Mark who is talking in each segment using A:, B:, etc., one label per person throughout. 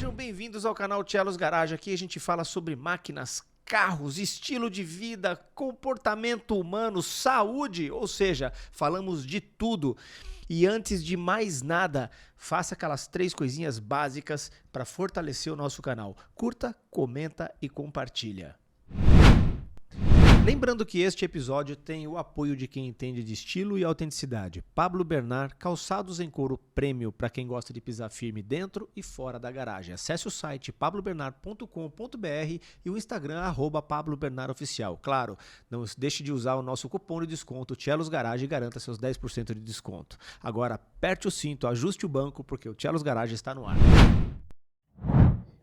A: Sejam bem-vindos ao canal Tchelos Garage. Aqui a gente fala sobre máquinas, carros, estilo de vida, comportamento humano, saúde, ou seja, falamos de tudo. E antes de mais nada, faça aquelas 3 coisinhas básicas para fortalecer o nosso canal. Curta, comenta e compartilha. Lembrando que este episódio tem o apoio de quem entende de estilo e autenticidade. Pablo Bernard, calçados em couro prêmio para quem gosta de pisar firme dentro e fora da garagem. Acesse o site pablobernard.com.br e o Instagram @pablobernardoficial. Claro, não deixe de usar o nosso cupom de desconto Tchelos Garage e garanta seus 10% de desconto. Agora aperte o cinto, ajuste o banco porque o Tchelos Garage está no ar.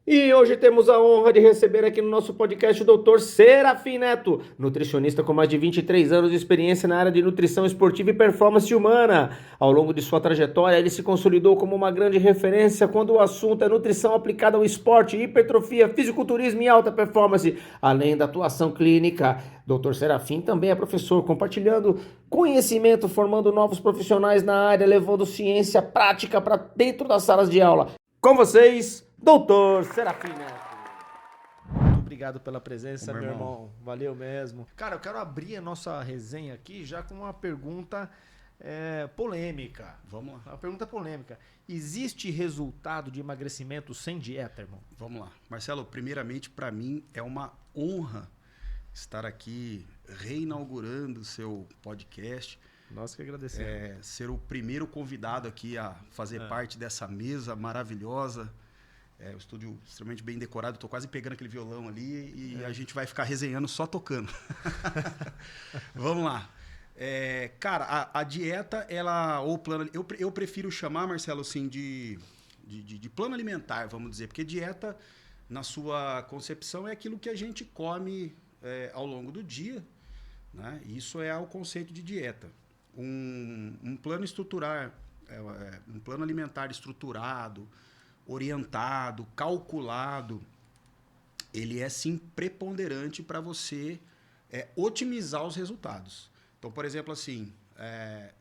A: E hoje temos a honra de receber aqui no nosso podcast o Dr. Serafim Neto, nutricionista com mais de 23 anos de experiência na área de nutrição esportiva e performance humana. Ao longo de sua trajetória, ele se consolidou como uma grande referência quando o assunto é nutrição aplicada ao esporte, hipertrofia, fisiculturismo e alta performance, além da atuação clínica. Dr. Serafim também é professor, compartilhando conhecimento, formando novos profissionais na área, levando ciência prática para dentro das salas de aula. Com vocês, Doutor Serafim Neto. Muito obrigado pela presença, meu irmão. Valeu mesmo. Cara, eu quero abrir a nossa resenha aqui já com uma pergunta polêmica.
B: Vamos lá.
A: Uma pergunta polêmica. Existe resultado de emagrecimento sem dieta, irmão?
B: Vamos lá. Marcelo, primeiramente, para mim é uma honra estar aqui reinaugurando o seu podcast.
A: Nós que agradecemos.
B: Ser o primeiro convidado aqui a fazer parte dessa mesa maravilhosa. O estúdio extremamente bem decorado. Estou quase pegando aquele violão ali e a gente vai ficar resenhando só tocando. Vamos lá. Cara, a dieta, ou plano... Eu prefiro chamar, Marcelo, assim, de plano alimentar, vamos dizer. Porque dieta, na sua concepção, é aquilo que a gente come ao longo do dia. Né? Isso é o conceito de dieta. Um plano um plano alimentar estruturado, orientado, calculado, ele é sim preponderante para você otimizar os resultados. Então, por exemplo, assim,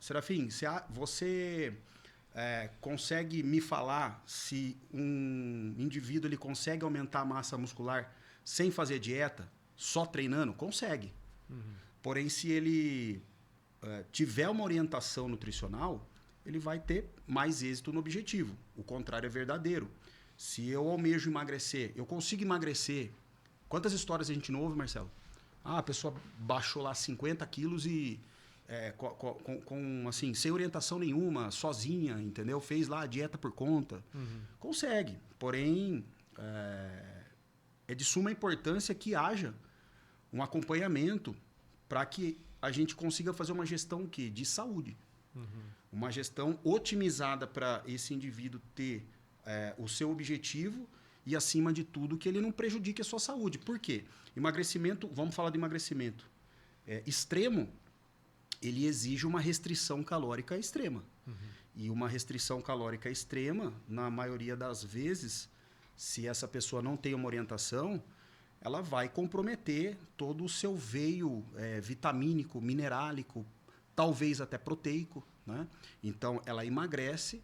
B: Serafim, você consegue me falar se um indivíduo ele consegue aumentar a massa muscular sem fazer dieta, só treinando? Consegue. Uhum. Porém, se ele tiver uma orientação nutricional, ele vai ter mais êxito no objetivo. O contrário é verdadeiro. Se eu almejo emagrecer, eu consigo emagrecer. Quantas histórias a gente não ouve, Marcelo? A pessoa baixou lá 50 quilos e assim, sem orientação nenhuma, sozinha, entendeu? Fez lá a dieta por conta. Uhum. Consegue. Porém, é de suma importância que haja um acompanhamento para que a gente consiga fazer uma gestão de saúde. Uhum. Uma gestão otimizada para esse indivíduo ter o seu objetivo e, acima de tudo, que ele não prejudique a sua saúde. Por quê? Emagrecimento, vamos falar de emagrecimento extremo, ele exige uma restrição calórica extrema. Uhum. E uma restrição calórica extrema, na maioria das vezes, se essa pessoa não tem uma orientação, ela vai comprometer todo o seu veio vitamínico, minerálico, talvez até proteico, né? Então, ela emagrece,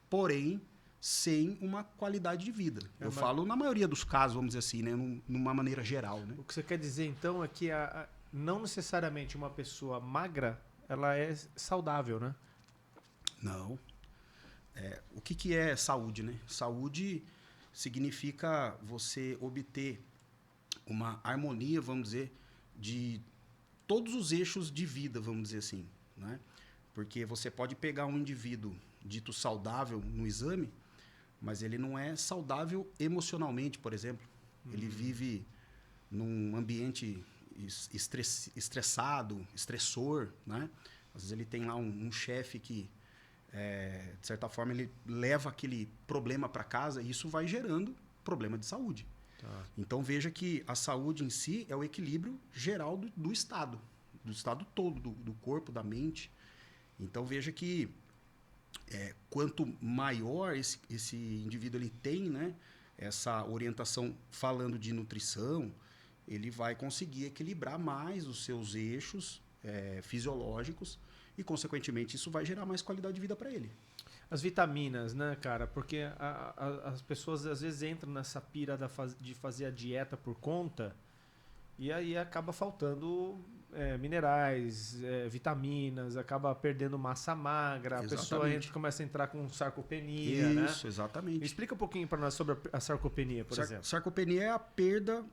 B: porém, sem uma qualidade de vida. Eu falo na maioria dos casos, vamos dizer assim, né? Numa maneira geral. Né?
A: O que você quer dizer, então, é que não necessariamente uma pessoa magra, ela é saudável, né?
B: Não. O que é saúde, né? Saúde significa você obter uma harmonia, vamos dizer, de todos os eixos de vida, vamos dizer assim, né? Porque você pode pegar um indivíduo dito saudável no exame, mas ele não é saudável emocionalmente, por exemplo. Uhum. Ele vive num ambiente estressado, estressor, né? Às vezes ele tem lá um chefe que, de certa forma, ele leva aquele problema para casa e isso vai gerando problema de saúde. Tá. Então, veja que a saúde em si é o equilíbrio geral do estado todo, do corpo, da mente. Então, veja que quanto maior esse indivíduo ele tem, né, essa orientação falando de nutrição, ele vai conseguir equilibrar mais os seus eixos fisiológicos e, consequentemente, isso vai gerar mais qualidade de vida para ele.
A: As vitaminas, né, cara? Porque as pessoas às vezes entram nessa pira de fazer a dieta por conta e aí acaba faltando minerais, vitaminas, acaba perdendo massa magra, a pessoa começa a entrar com sarcopenia, né?
B: Isso, exatamente.
A: Explica um pouquinho para nós sobre a sarcopenia, por exemplo.
B: Sarcopenia é a perda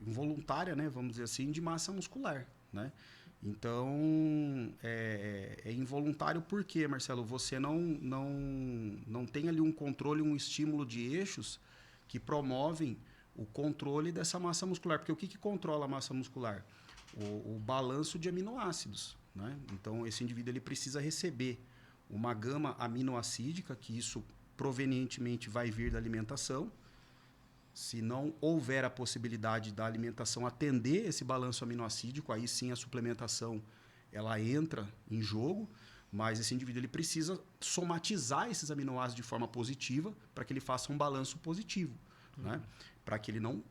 B: involuntária, né, vamos dizer assim, de massa muscular, né? Então, é involuntário porque, Marcelo, você não tem ali um controle, um estímulo de eixos que promovem o controle dessa massa muscular. Porque o que controla a massa muscular? O balanço de aminoácidos, né? Então, esse indivíduo ele precisa receber uma gama aminoacídica, que isso provenientemente vai vir da alimentação. Se não houver a possibilidade da alimentação atender esse balanço aminoacídico, aí sim a suplementação ela entra em jogo, mas esse indivíduo ele precisa somatizar esses aminoácidos de forma positiva para que ele faça um balanço positivo, né? Para que ele não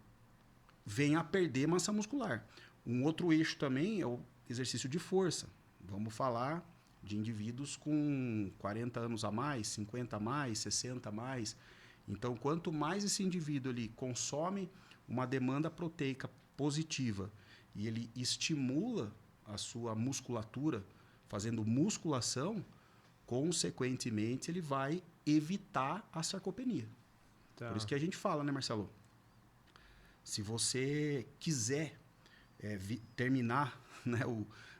B: venha a perder massa muscular. Um outro eixo também é o exercício de força. Vamos falar de indivíduos com 40 anos a mais, 50 a mais, 60 a mais. Então, quanto mais esse indivíduo ele consome uma demanda proteica positiva e ele estimula a sua musculatura, fazendo musculação, consequentemente, ele vai evitar a sarcopenia. Tá. Por isso que a gente fala, né, Marcelo? Se você quiser terminar, né,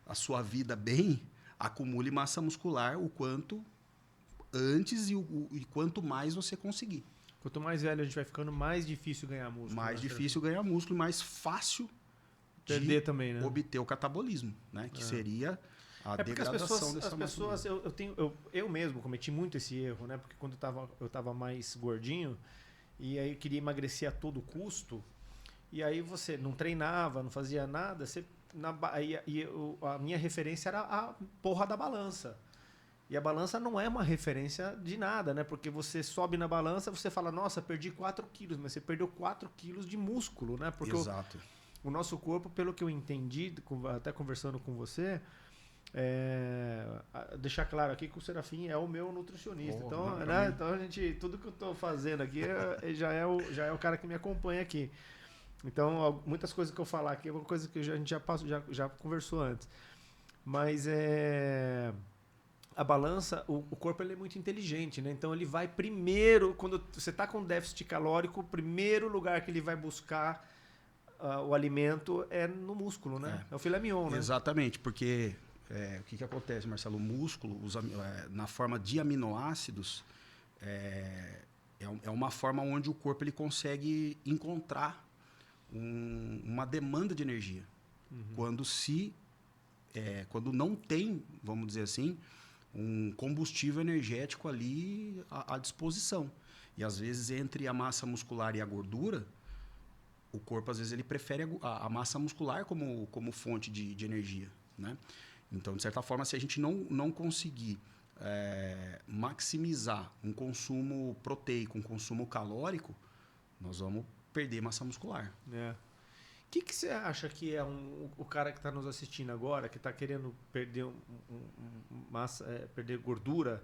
B: a sua vida bem, acumule massa muscular o quanto antes e quanto mais você conseguir.
A: Quanto mais velho a gente vai ficando, mais difícil ganhar músculo.
B: Mais difícil ganhar músculo e mais fácil
A: perder também, né?
B: Obter o catabolismo, né? Que seria a degradação dessa
A: pessoas, eu mesmo cometi muito esse erro, né? Porque quando eu tava mais gordinho e aí eu queria emagrecer a todo custo, e aí você não treinava, não fazia nada, a minha referência era a porra da balança. E a balança não é uma referência de nada, né? Porque você sobe na balança, você fala, nossa, perdi 4 quilos, mas você perdeu 4 quilos de músculo, né? Porque
B: exato.
A: O nosso corpo, pelo que eu entendi, até conversando com você, deixar claro aqui que o Serafim é o meu nutricionista. Então, né? Então, tudo que eu estou fazendo aqui já é o cara que me acompanha aqui. Então, muitas coisas que eu falar aqui é uma coisa que a gente já conversou antes. Mas a balança, o corpo ele é muito inteligente, né? Então ele vai primeiro, quando você está com déficit calórico, o primeiro lugar que ele vai buscar o alimento é no músculo, né? É o filé mignon, né?
B: Exatamente, porque o que acontece, Marcelo? O músculo, na forma de aminoácidos, é uma forma onde o corpo ele consegue encontrar uma demanda de energia. Quando não tem, vamos dizer assim, um combustível energético ali à disposição. E às vezes entre a massa muscular e a gordura, o corpo às vezes ele prefere a massa muscular como fonte de energia, né? Então, de certa forma, se a gente não conseguir maximizar um consumo proteico, um consumo calórico, nós vamos perder massa muscular.
A: O que você acha que é o cara que está nos assistindo agora, que está querendo perder massa, perder gordura,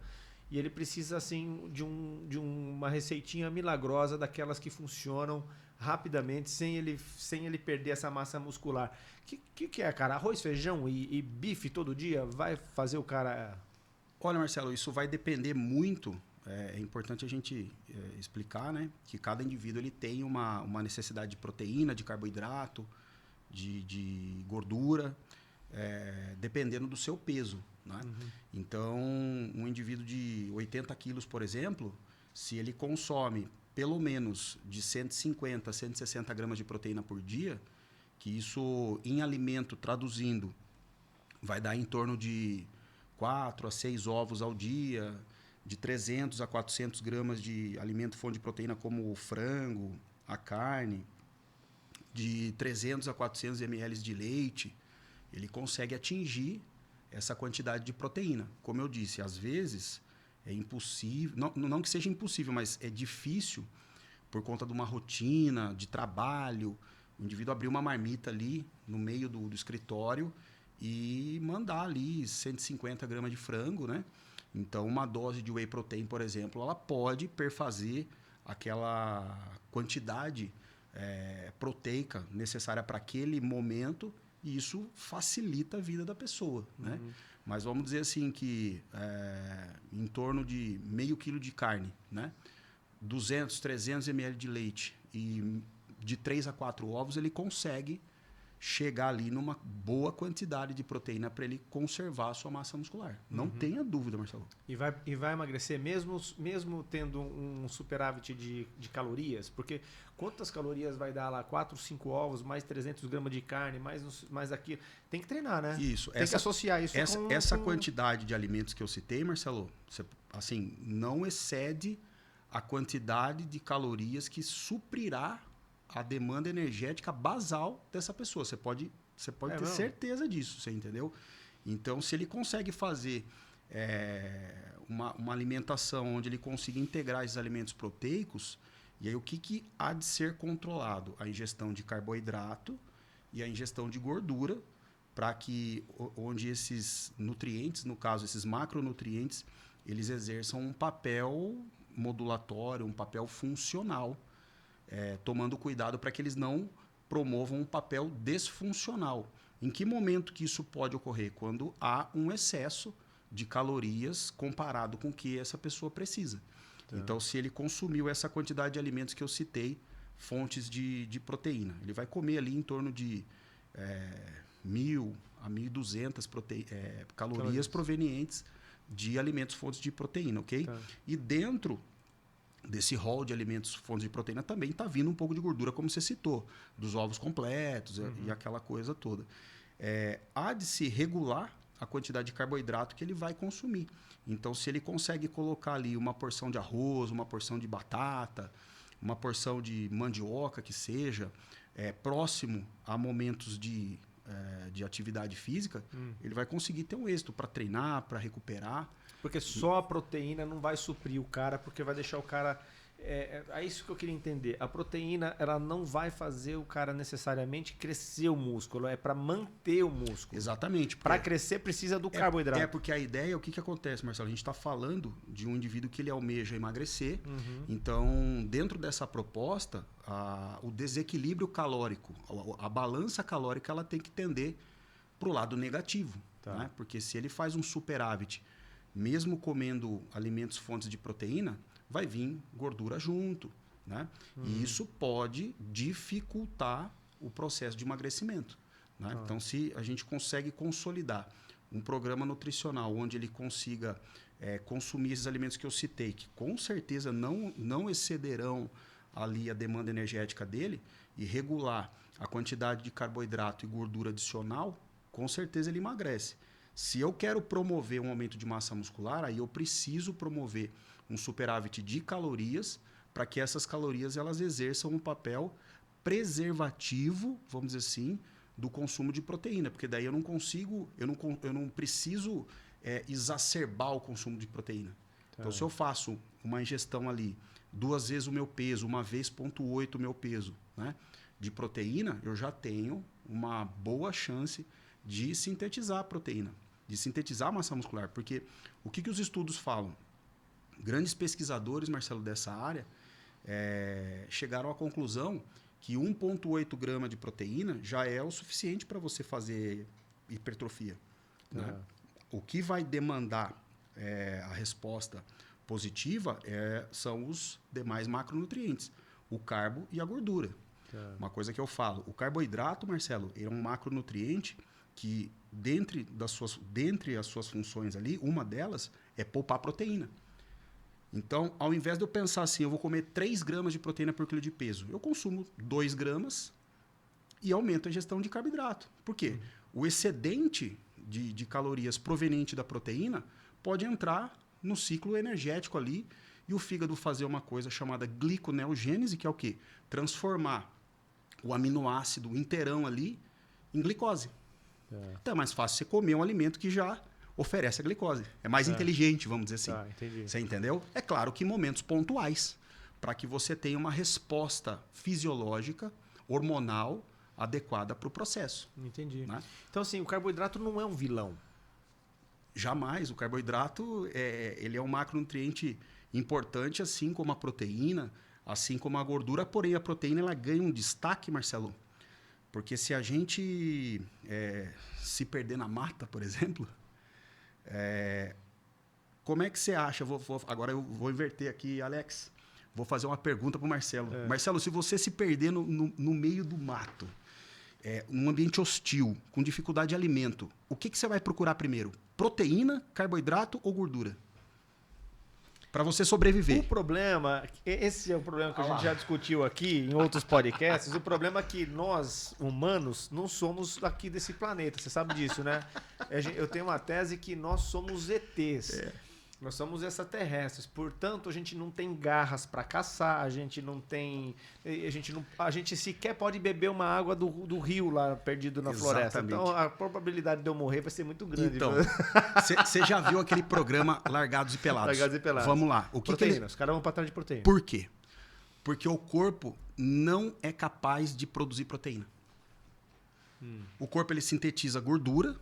A: e ele precisa assim de uma receitinha milagrosa daquelas que funcionam rapidamente sem ele perder essa massa muscular? Que é, cara? Arroz, feijão e bife todo dia vai fazer o cara...
B: Olha, Marcelo, isso vai depender muito. É importante a gente explicar, né, que cada indivíduo ele tem uma necessidade de proteína, de carboidrato, de gordura, dependendo do seu peso, né? Então, um indivíduo de 80 quilos, por exemplo, se ele consome pelo menos de 150 a 160 gramas de proteína por dia, que isso em alimento, traduzindo, vai dar em torno de 4 a 6 ovos ao dia, de 300 a 400 gramas de alimento fonte de proteína como o frango, a carne, de 300 a 400 ml de leite, ele consegue atingir essa quantidade de proteína. Como eu disse, às vezes é impossível, não que seja impossível, mas é difícil por conta de uma rotina, de trabalho, o indivíduo abrir uma marmita ali no meio do escritório e mandar ali 150 gramas de frango, né? Então, uma dose de whey protein, por exemplo, ela pode perfazer aquela quantidade proteica necessária para aquele momento e isso facilita a vida da pessoa, né? Mas vamos dizer assim que em torno de meio quilo de carne, né? 200, 300 ml de leite e de 3 a 4 ovos, ele consegue chegar ali numa boa quantidade de proteína para ele conservar a sua massa muscular. Não tenha dúvida, Marcelo.
A: E vai emagrecer mesmo tendo um superávit de calorias? Porque quantas calorias vai dar lá? 4, 5 ovos, mais 300 gramas de carne, mais aquilo. Tem que treinar, né?
B: Isso.
A: Tem que associar isso
B: essa quantidade de alimentos que eu citei, Marcelo, assim, não excede a quantidade de calorias que suprirá a demanda energética basal dessa pessoa. Você pode ter certeza disso, você entendeu? Então, se ele consegue fazer uma alimentação onde ele consiga integrar esses alimentos proteicos, e aí o que há de ser controlado? A ingestão de carboidrato e a ingestão de gordura, para que onde esses nutrientes, no caso, esses macronutrientes, eles exerçam um papel modulatório, um papel funcional, tomando cuidado para que eles não promovam um papel desfuncional. Em que momento que isso pode ocorrer? Quando há um excesso de calorias comparado com o que essa pessoa precisa. Tá. Então, se ele consumiu essa quantidade de alimentos que eu citei, fontes de proteína, ele vai comer ali em torno de 1.000 a 1.200 calorias provenientes de alimentos fontes de proteína, ok? Tá. E dentro desse rol de alimentos fontes de proteína também está vindo um pouco de gordura, como você citou, dos ovos completos e aquela coisa toda. Há de se regular a quantidade de carboidrato que ele vai consumir. Então, se ele consegue colocar ali uma porção de arroz, uma porção de batata, uma porção de mandioca, que seja, próximo a momentos de atividade física, ele vai conseguir ter um êxito para treinar, para recuperar.
A: Porque só a proteína não vai suprir o cara, porque vai deixar o cara... É isso que eu queria entender. A proteína, ela não vai fazer o cara necessariamente crescer o músculo, é para manter o músculo.
B: Exatamente.
A: Para crescer precisa do carboidrato.
B: Porque a ideia, o que acontece, Marcelo? A gente está falando de um indivíduo que ele almeja emagrecer. Então, dentro dessa proposta, o desequilíbrio calórico, a balança calórica, ela tem que tender para o lado negativo. Tá. Né? Porque se ele faz um superávit, mesmo comendo alimentos fontes de proteína, vai vir gordura junto, né? E isso pode dificultar o processo de emagrecimento, né? Então, se a gente consegue consolidar um programa nutricional onde ele consiga consumir esses alimentos que eu citei, que com certeza não excederão ali a demanda energética dele, e regular a quantidade de carboidrato e gordura adicional, com certeza ele emagrece. Se eu quero promover um aumento de massa muscular, aí eu preciso promover um superávit de calorias para que essas calorias elas exerçam um papel preservativo, vamos dizer assim, do consumo de proteína, porque daí eu não preciso exacerbar o consumo de proteína. Tá. Então, se eu faço uma ingestão ali 2 vezes o meu peso, 1,8 o meu peso, né, de proteína, eu já tenho uma boa chance de sintetizar a proteína, de sintetizar a massa muscular. Porque o que os estudos falam? Grandes pesquisadores, Marcelo, dessa área, chegaram à conclusão que 1,8 grama de proteína já é o suficiente para você fazer hipertrofia. Né? O que vai demandar a resposta positiva são os demais macronutrientes, o carbo e a gordura. Uma coisa que eu falo, o carboidrato, Marcelo, é um macronutriente que, dentre as suas funções ali, uma delas é poupar proteína. Então, ao invés de eu pensar assim, eu vou comer 3 gramas de proteína por quilo de peso, eu consumo 2 gramas e aumento a ingestão de carboidrato. Por quê? O excedente de calorias proveniente da proteína pode entrar no ciclo energético ali e o fígado fazer uma coisa chamada gliconeogênese, que é o quê? Transformar o aminoácido inteirão ali em glicose. Então é mais fácil você comer um alimento que já oferece a glicose. É mais inteligente, vamos dizer assim.
A: Entendi.
B: Você entendeu? É claro que em momentos pontuais, para que você tenha uma resposta fisiológica, hormonal, adequada para o processo.
A: Entendi.
B: Né?
A: Então, assim, o carboidrato não é um vilão.
B: Jamais. O carboidrato ele é um macronutriente importante, assim como a proteína, assim como a gordura. Porém, a proteína ela ganha um destaque, Marcelo, porque se a gente se perder na mata, por exemplo, como é que você acha? Agora eu vou inverter aqui, Alex. Vou fazer uma pergunta para o Marcelo. Marcelo, se você se perder no meio do mato, num ambiente hostil, com dificuldade de alimento, o que você vai procurar primeiro? Proteína, carboidrato ou gordura? Para você sobreviver.
C: O problema, esse é o problema que a gente já discutiu aqui em outros podcasts, o problema é que nós, humanos, não somos aqui desse planeta, você sabe disso, né? Eu tenho uma tese que nós somos ETs. Nós somos extraterrestres, portanto a gente não tem garras para caçar, a gente sequer pode beber uma água do rio lá perdido na floresta. Então a probabilidade de eu morrer vai ser muito grande.
B: Então, você já viu aquele programa Largados e Pelados?
C: Largados e Pelados.
B: Vamos lá.
C: Proteína, os caras vão para trás de proteína.
B: Por quê? Porque o corpo não é capaz de produzir proteína. O corpo ele sintetiza gordura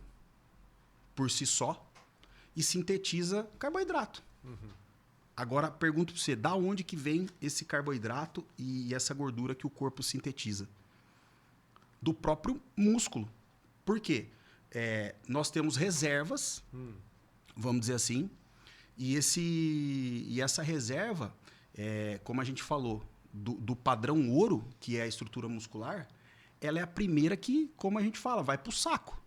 B: por si só e sintetiza carboidrato. Agora, pergunto para você, da onde que vem esse carboidrato e essa gordura que o corpo sintetiza? Do próprio músculo. Por quê? Nós temos reservas, vamos dizer assim, e essa reserva, como a gente falou, do padrão ouro, que é a estrutura muscular, ela é a primeira que, como a gente fala, vai para o saco.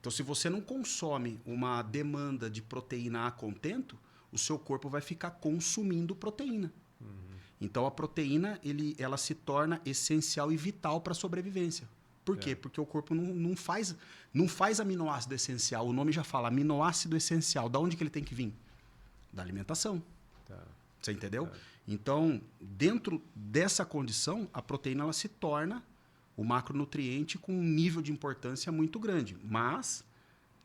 B: Então, se você não consome uma demanda de proteína a contento, o seu corpo vai ficar consumindo proteína. Então, a proteína ela se torna essencial e vital para a sobrevivência. Por quê? Porque o corpo não faz aminoácido essencial. O nome já fala, aminoácido essencial. Da onde que ele tem que vir? Da alimentação. Você entendeu? Então, dentro dessa condição, a proteína ela se torna o macronutriente com um nível de importância muito grande. Mas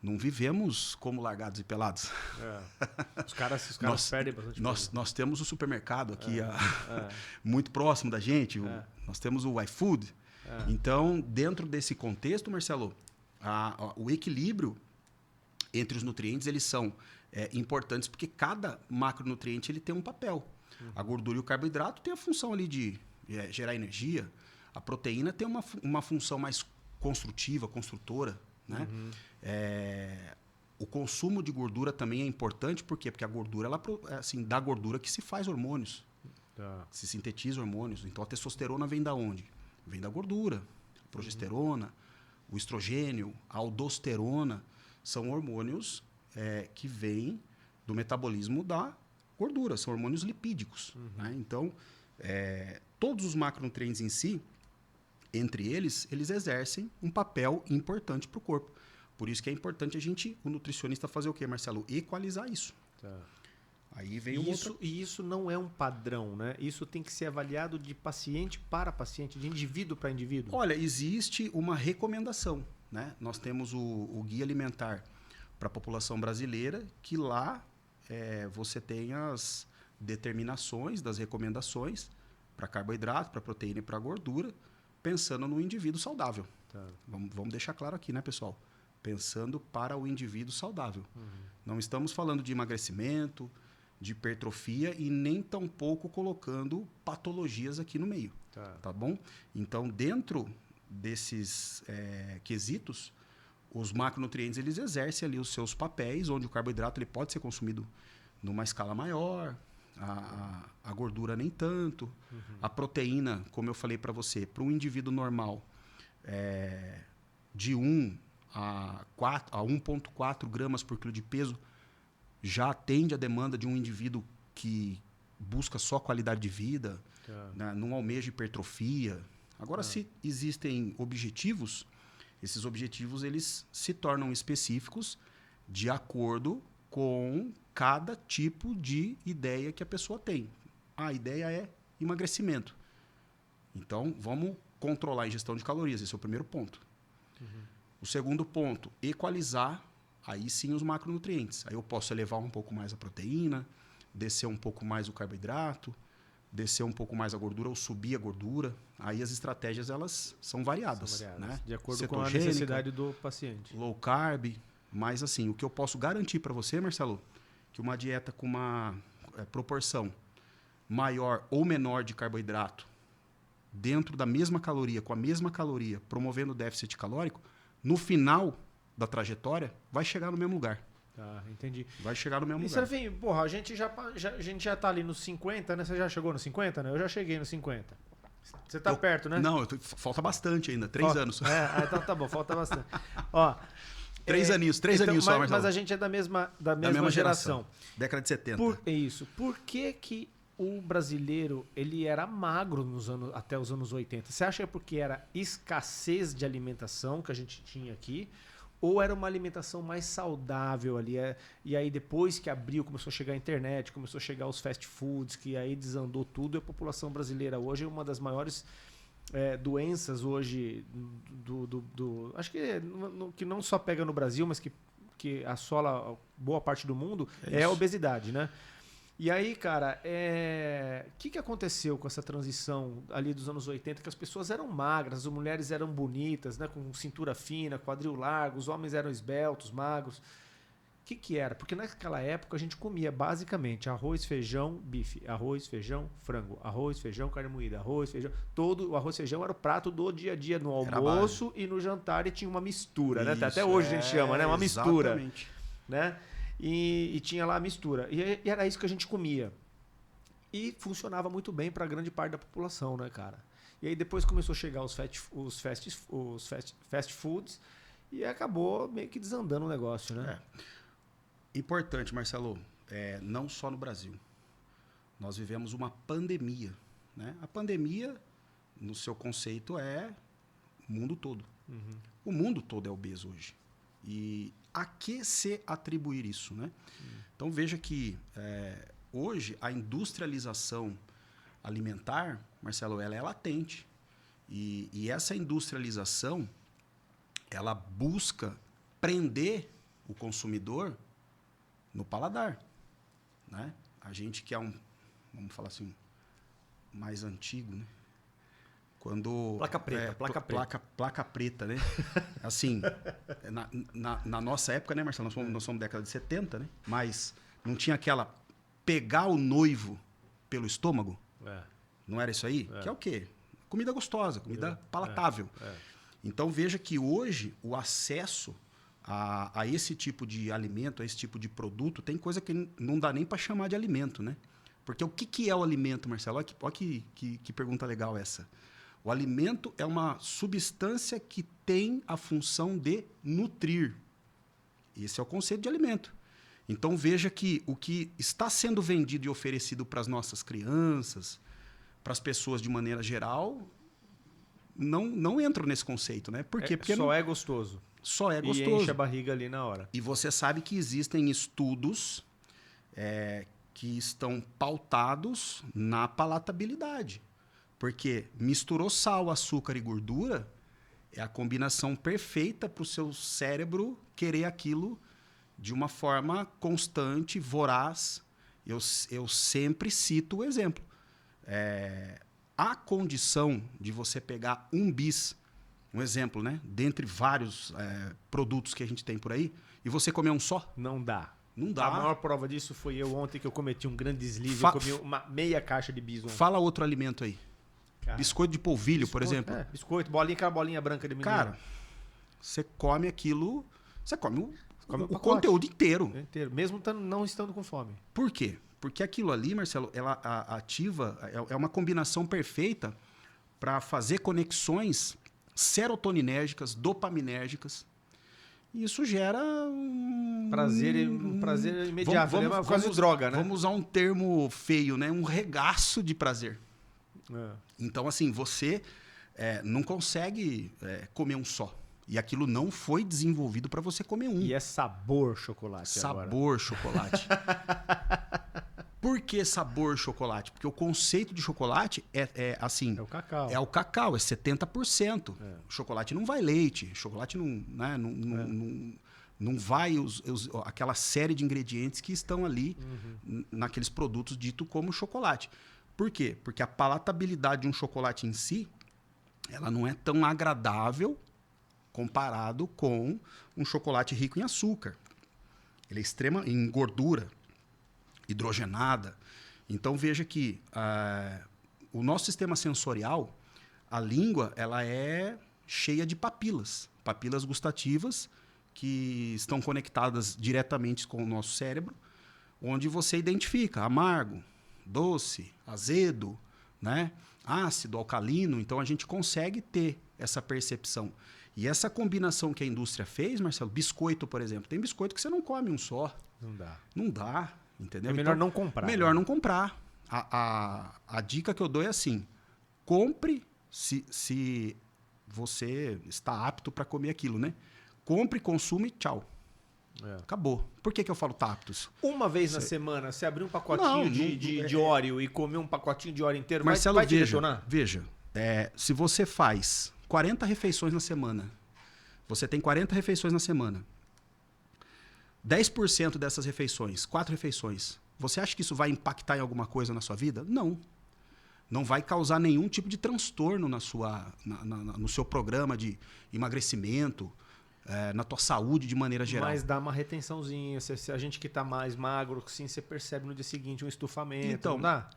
B: não vivemos como largados e pelados.
C: Os caras perdem bastante coisa.
B: Nós temos o supermercado aqui muito próximo da gente. Nós temos o iFood. Então, dentro desse contexto, Marcelo, o equilíbrio entre os nutrientes eles são importantes porque cada macronutriente ele tem um papel. A gordura e o carboidrato têm a função ali de gerar energia. A proteína tem uma função mais construtiva, construtora, né? O consumo de gordura também é importante, por quê? Porque a gordura, da gordura que se faz hormônios, se sintetiza hormônios. Então, a testosterona vem da onde? Vem da gordura. A progesterona, o estrogênio, a aldosterona, são hormônios que vêm do metabolismo da gordura, são hormônios lipídicos. Né? Então, todos os macronutrientes em si, entre eles exercem um papel importante para o corpo. Por isso que é importante o nutricionista, fazer o quê, Marcelo? Equalizar isso. Aí vem
C: E isso não é um padrão, né? Isso tem que ser avaliado de paciente para paciente, de indivíduo para indivíduo.
B: Olha, existe uma recomendação, né? Nós temos o Guia Alimentar para a População Brasileira, que lá você tem as determinações das recomendações para carboidrato, para proteína e para gordura, pensando no indivíduo saudável. Vamos deixar claro aqui, né, pessoal? Pensando para o indivíduo saudável. Não estamos falando de emagrecimento, de hipertrofia e nem tampouco colocando patologias aqui no meio. Tá bom? Então, dentro desses quesitos, os macronutrientes eles exercem ali os seus papéis, onde o carboidrato ele pode ser consumido numa escala maior, a gordura nem tanto. A proteína, como eu falei para você, para um indivíduo normal, de 1 a 1,4 gramas por quilo de peso, já atende a demanda de um indivíduo que busca só qualidade de vida, né, não almeja hipertrofia. Agora, se existem objetivos, esses objetivos eles se tornam específicos de acordo com cada tipo de ideia que a pessoa tem. A ideia é emagrecimento. Então, vamos controlar a ingestão de calorias. Esse é o primeiro ponto. O segundo ponto, equalizar, aí sim, os macronutrientes. Aí eu posso elevar um pouco mais a proteína, descer um pouco mais o carboidrato, descer um pouco mais a gordura ou subir a gordura. Aí as estratégias elas são variadas. Né?
C: De acordo com a necessidade do paciente.
B: Low carb, Mas, assim, o que eu posso garantir para você, Marcelo, que uma dieta com uma proporção maior ou menor de carboidrato, dentro da mesma caloria, com a mesma caloria, promovendo o déficit calórico, no final da trajetória, vai chegar no mesmo lugar.
C: Ah, entendi.
B: Vai chegar no mesmo
C: E,
B: lugar.
C: Serafim, porra, a gente já tá ali nos 50, né? Você já chegou nos 50, né? Eu já cheguei nos 50. Você tá perto, né?
B: Não, falta bastante ainda, 3 anos.
C: Então tá bom, falta bastante. Ó,
B: 3 aninhos só, Marcelo.
C: mas a gente é da mesma geração.
B: Década de 70.
C: Isso. Por que o brasileiro ele era magro até os anos 80? Você acha que é porque era escassez de alimentação que a gente tinha aqui? Ou era uma alimentação mais saudável ali? E aí depois que abriu, começou a chegar a internet, começou a chegar os fast foods, que aí desandou tudo, e a população brasileira hoje é uma das maiores doenças hoje acho que não só pega no Brasil, mas que assola boa parte do mundo, é a obesidade, né? E aí, cara, o que aconteceu com essa transição ali dos anos 80, que as pessoas eram magras, as mulheres eram bonitas, né, com cintura fina, quadril largo, os homens eram esbeltos, magros. O que era? Porque naquela época a gente comia basicamente arroz, feijão, bife, arroz, feijão, frango, arroz, feijão, carne moída, arroz, feijão. Todo o arroz, feijão era o prato do dia a dia, no almoço e no jantar, e tinha uma mistura, né? Até hoje a gente chama, né? Uma mistura.
B: Exatamente.
C: Né? E tinha lá a mistura. E era isso que a gente comia. E funcionava muito bem para grande parte da população, né, cara? E aí depois começou a chegar os fast foods e acabou meio que desandando o negócio, né?
B: Importante, Marcelo, não só no Brasil. Nós vivemos uma pandemia, né? A pandemia, no seu conceito, é o mundo todo.
C: Uhum.
B: O mundo todo é obeso hoje. E a que se atribuir isso, né? Então, veja que hoje a industrialização alimentar, Marcelo, ela é latente. E essa industrialização, ela busca prender o consumidor no paladar, né? A gente que é vamos falar assim, mais antigo, né? Quando placa preta, né? Assim, na nossa época, né, Marcelo? Nós somos década de 70, né? Mas não tinha aquela pegar o noivo pelo estômago? Não era isso aí? Que é o quê? Comida gostosa, comida palatável. Então veja que hoje o acesso a esse tipo de alimento, a esse tipo de produto, tem coisa que não dá nem para chamar de alimento, né? Porque o que é o alimento, Marcelo? Olha que pergunta legal essa. O alimento é uma substância que tem a função de nutrir. Esse é o conceito de alimento. Então veja que o que está sendo vendido e oferecido para as nossas crianças, para as pessoas de maneira geral, não entram nesse conceito, né? Por quê? Porque
C: só é gostoso.
B: Só é gostoso.
C: E enche a barriga ali na hora.
B: E você sabe que existem estudos que estão pautados na palatabilidade. Porque misturou sal, açúcar e gordura, é a combinação perfeita para o seu cérebro querer aquilo de uma forma constante, voraz. Eu sempre cito o exemplo. A condição de você pegar um bis, um exemplo, né? Dentre vários produtos que a gente tem por aí, e você comer um só?
C: Não dá.
B: Não dá.
C: A maior prova disso foi eu ontem que eu cometi um grande deslize. Eu comi uma meia caixa de bis ontem.
B: Fala outro alimento aí. Cara, biscoito de polvilho, por exemplo.
C: Biscoito, aquela bolinha branca de menino.
B: Cara, você come aquilo, você come o conteúdo inteiro.
C: Mesmo não estando com fome.
B: Por quê? Porque aquilo ali, Marcelo, ela ativa, é uma combinação perfeita para fazer conexões serotoninérgicas, dopaminérgicas. E isso gera um
C: prazer imediato, quase droga, né?
B: Vamos usar um termo feio, né? Um regaço de prazer. Então, assim, você não consegue comer um só. E aquilo não foi desenvolvido para você comer um.
C: E é sabor chocolate
B: Sabor chocolate. Por que sabor chocolate? Porque o conceito de chocolate assim...
C: É o cacau.
B: É o cacau, é 70%. O chocolate não vai leite. O chocolate não vai aquela série de ingredientes que estão ali naqueles produtos dito como chocolate. Por quê? Porque a palatabilidade de um chocolate em si, ela não é tão agradável comparado com um chocolate rico em açúcar. Ele é extrema em gordura, hidrogenada. Então, veja que o nosso sistema sensorial, a língua, ela é cheia de papilas gustativas que estão conectadas diretamente com o nosso cérebro, onde você identifica amargo, doce, azedo, né? Ácido, alcalino. Então, a gente consegue ter essa percepção. E essa combinação que a indústria fez, Marcelo, biscoito, por exemplo. Tem biscoito que você não come um só. Não dá, entendeu?
C: É melhor não comprar.
B: Melhor não comprar. A dica que eu dou é assim, compre se você está apto para comer aquilo, né? Compre, consume, tchau. Acabou. Por que eu falo aptos?
C: Uma vez na semana, você abrir um pacotinho de Oreo e comer um pacotinho de Oreo inteiro,
B: Marcelo,
C: vai te detonar?
B: Veja, se você faz 40 refeições na semana, você tem 40 refeições na semana, 10% dessas refeições, 4 refeições, você acha que isso vai impactar em alguma coisa na sua vida? Não. Não vai causar nenhum tipo de transtorno no seu programa de emagrecimento, na tua saúde de maneira geral.
C: Mas dá uma retençãozinha. Se a gente que está mais magro, sim, você percebe no dia seguinte um estufamento.
B: Então,
C: não dá?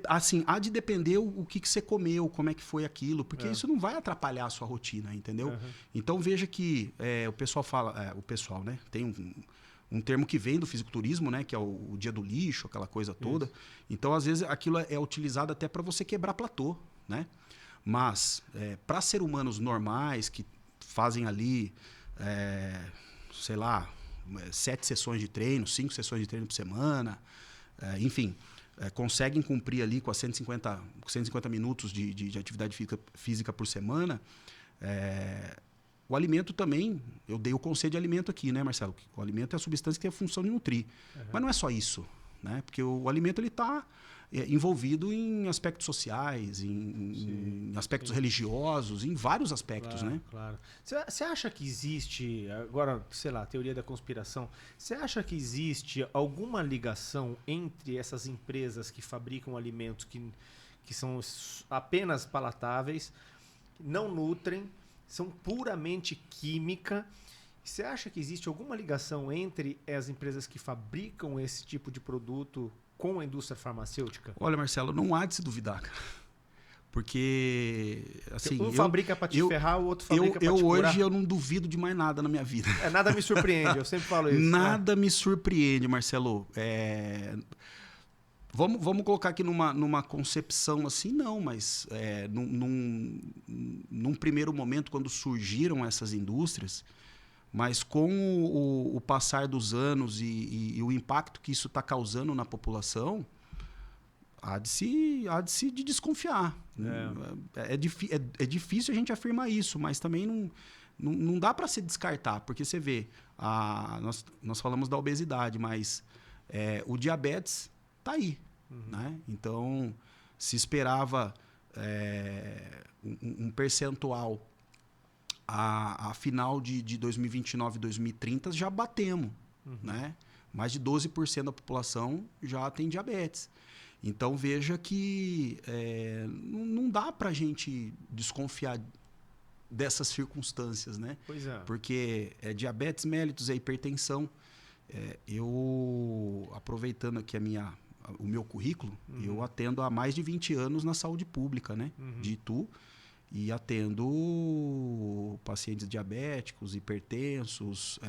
B: Assim, há de depender o que você comeu, como é que foi aquilo, porque isso não vai atrapalhar a sua rotina, entendeu?
C: Uhum.
B: Então veja que o pessoal fala, né? Tem um termo que vem do fisiculturismo, né? Que é o dia do lixo, aquela coisa toda. Isso. Então, às vezes, aquilo é utilizado até para você quebrar platô, né? Mas, para seres humanos normais, que fazem ali, sei lá, 7 sessões de treino, 5 sessões de treino por semana, enfim, conseguem cumprir ali com as 150 minutos de atividade física por semana. O alimento também, eu dei o conceito de alimento aqui, né, Marcelo? O alimento é a substância que tem a função de nutrir. Uhum. Mas não é só isso, né? Porque o alimento está envolvido em aspectos sociais, em aspectos religiosos, em vários aspectos,
C: claro,
B: né?
C: Claro. Você acha que existe, agora, sei lá, teoria da conspiração, você acha que existe alguma ligação entre essas empresas que fabricam alimentos que são apenas palatáveis, não nutrem, são puramente química? Você acha que existe alguma ligação entre as empresas que fabricam esse tipo de produto com a indústria farmacêutica?
B: Olha, Marcelo, não há de se duvidar, cara. Porque, assim...
C: Um fabrica para te ferrar, o outro fabrica para te curar.
B: Hoje eu não duvido de mais nada na minha vida.
C: Nada me surpreende, eu sempre falo isso.
B: Nada me surpreende, Marcelo. Vamos colocar aqui numa concepção assim, não, mas num primeiro momento, quando surgiram essas indústrias, mas com o passar dos anos e o impacto que isso está causando na população, há de se desconfiar. É difícil a gente afirmar isso, mas também não dá para se descartar, porque você vê, nós falamos da obesidade, mas o diabetes está aí. Uhum. Né? Então, se esperava um percentual a final de 2029 e 2030, já batemos. Uhum. Né? Mais de 12% da população já tem diabetes. Então, veja que não dá para a gente desconfiar dessas circunstâncias, né?
C: Pois é.
B: Porque diabetes mellitus, hipertensão. Eu, aproveitando aqui o meu currículo, eu atendo há mais de 20 anos na saúde pública, né? De Itu, e atendo pacientes diabéticos, hipertensos,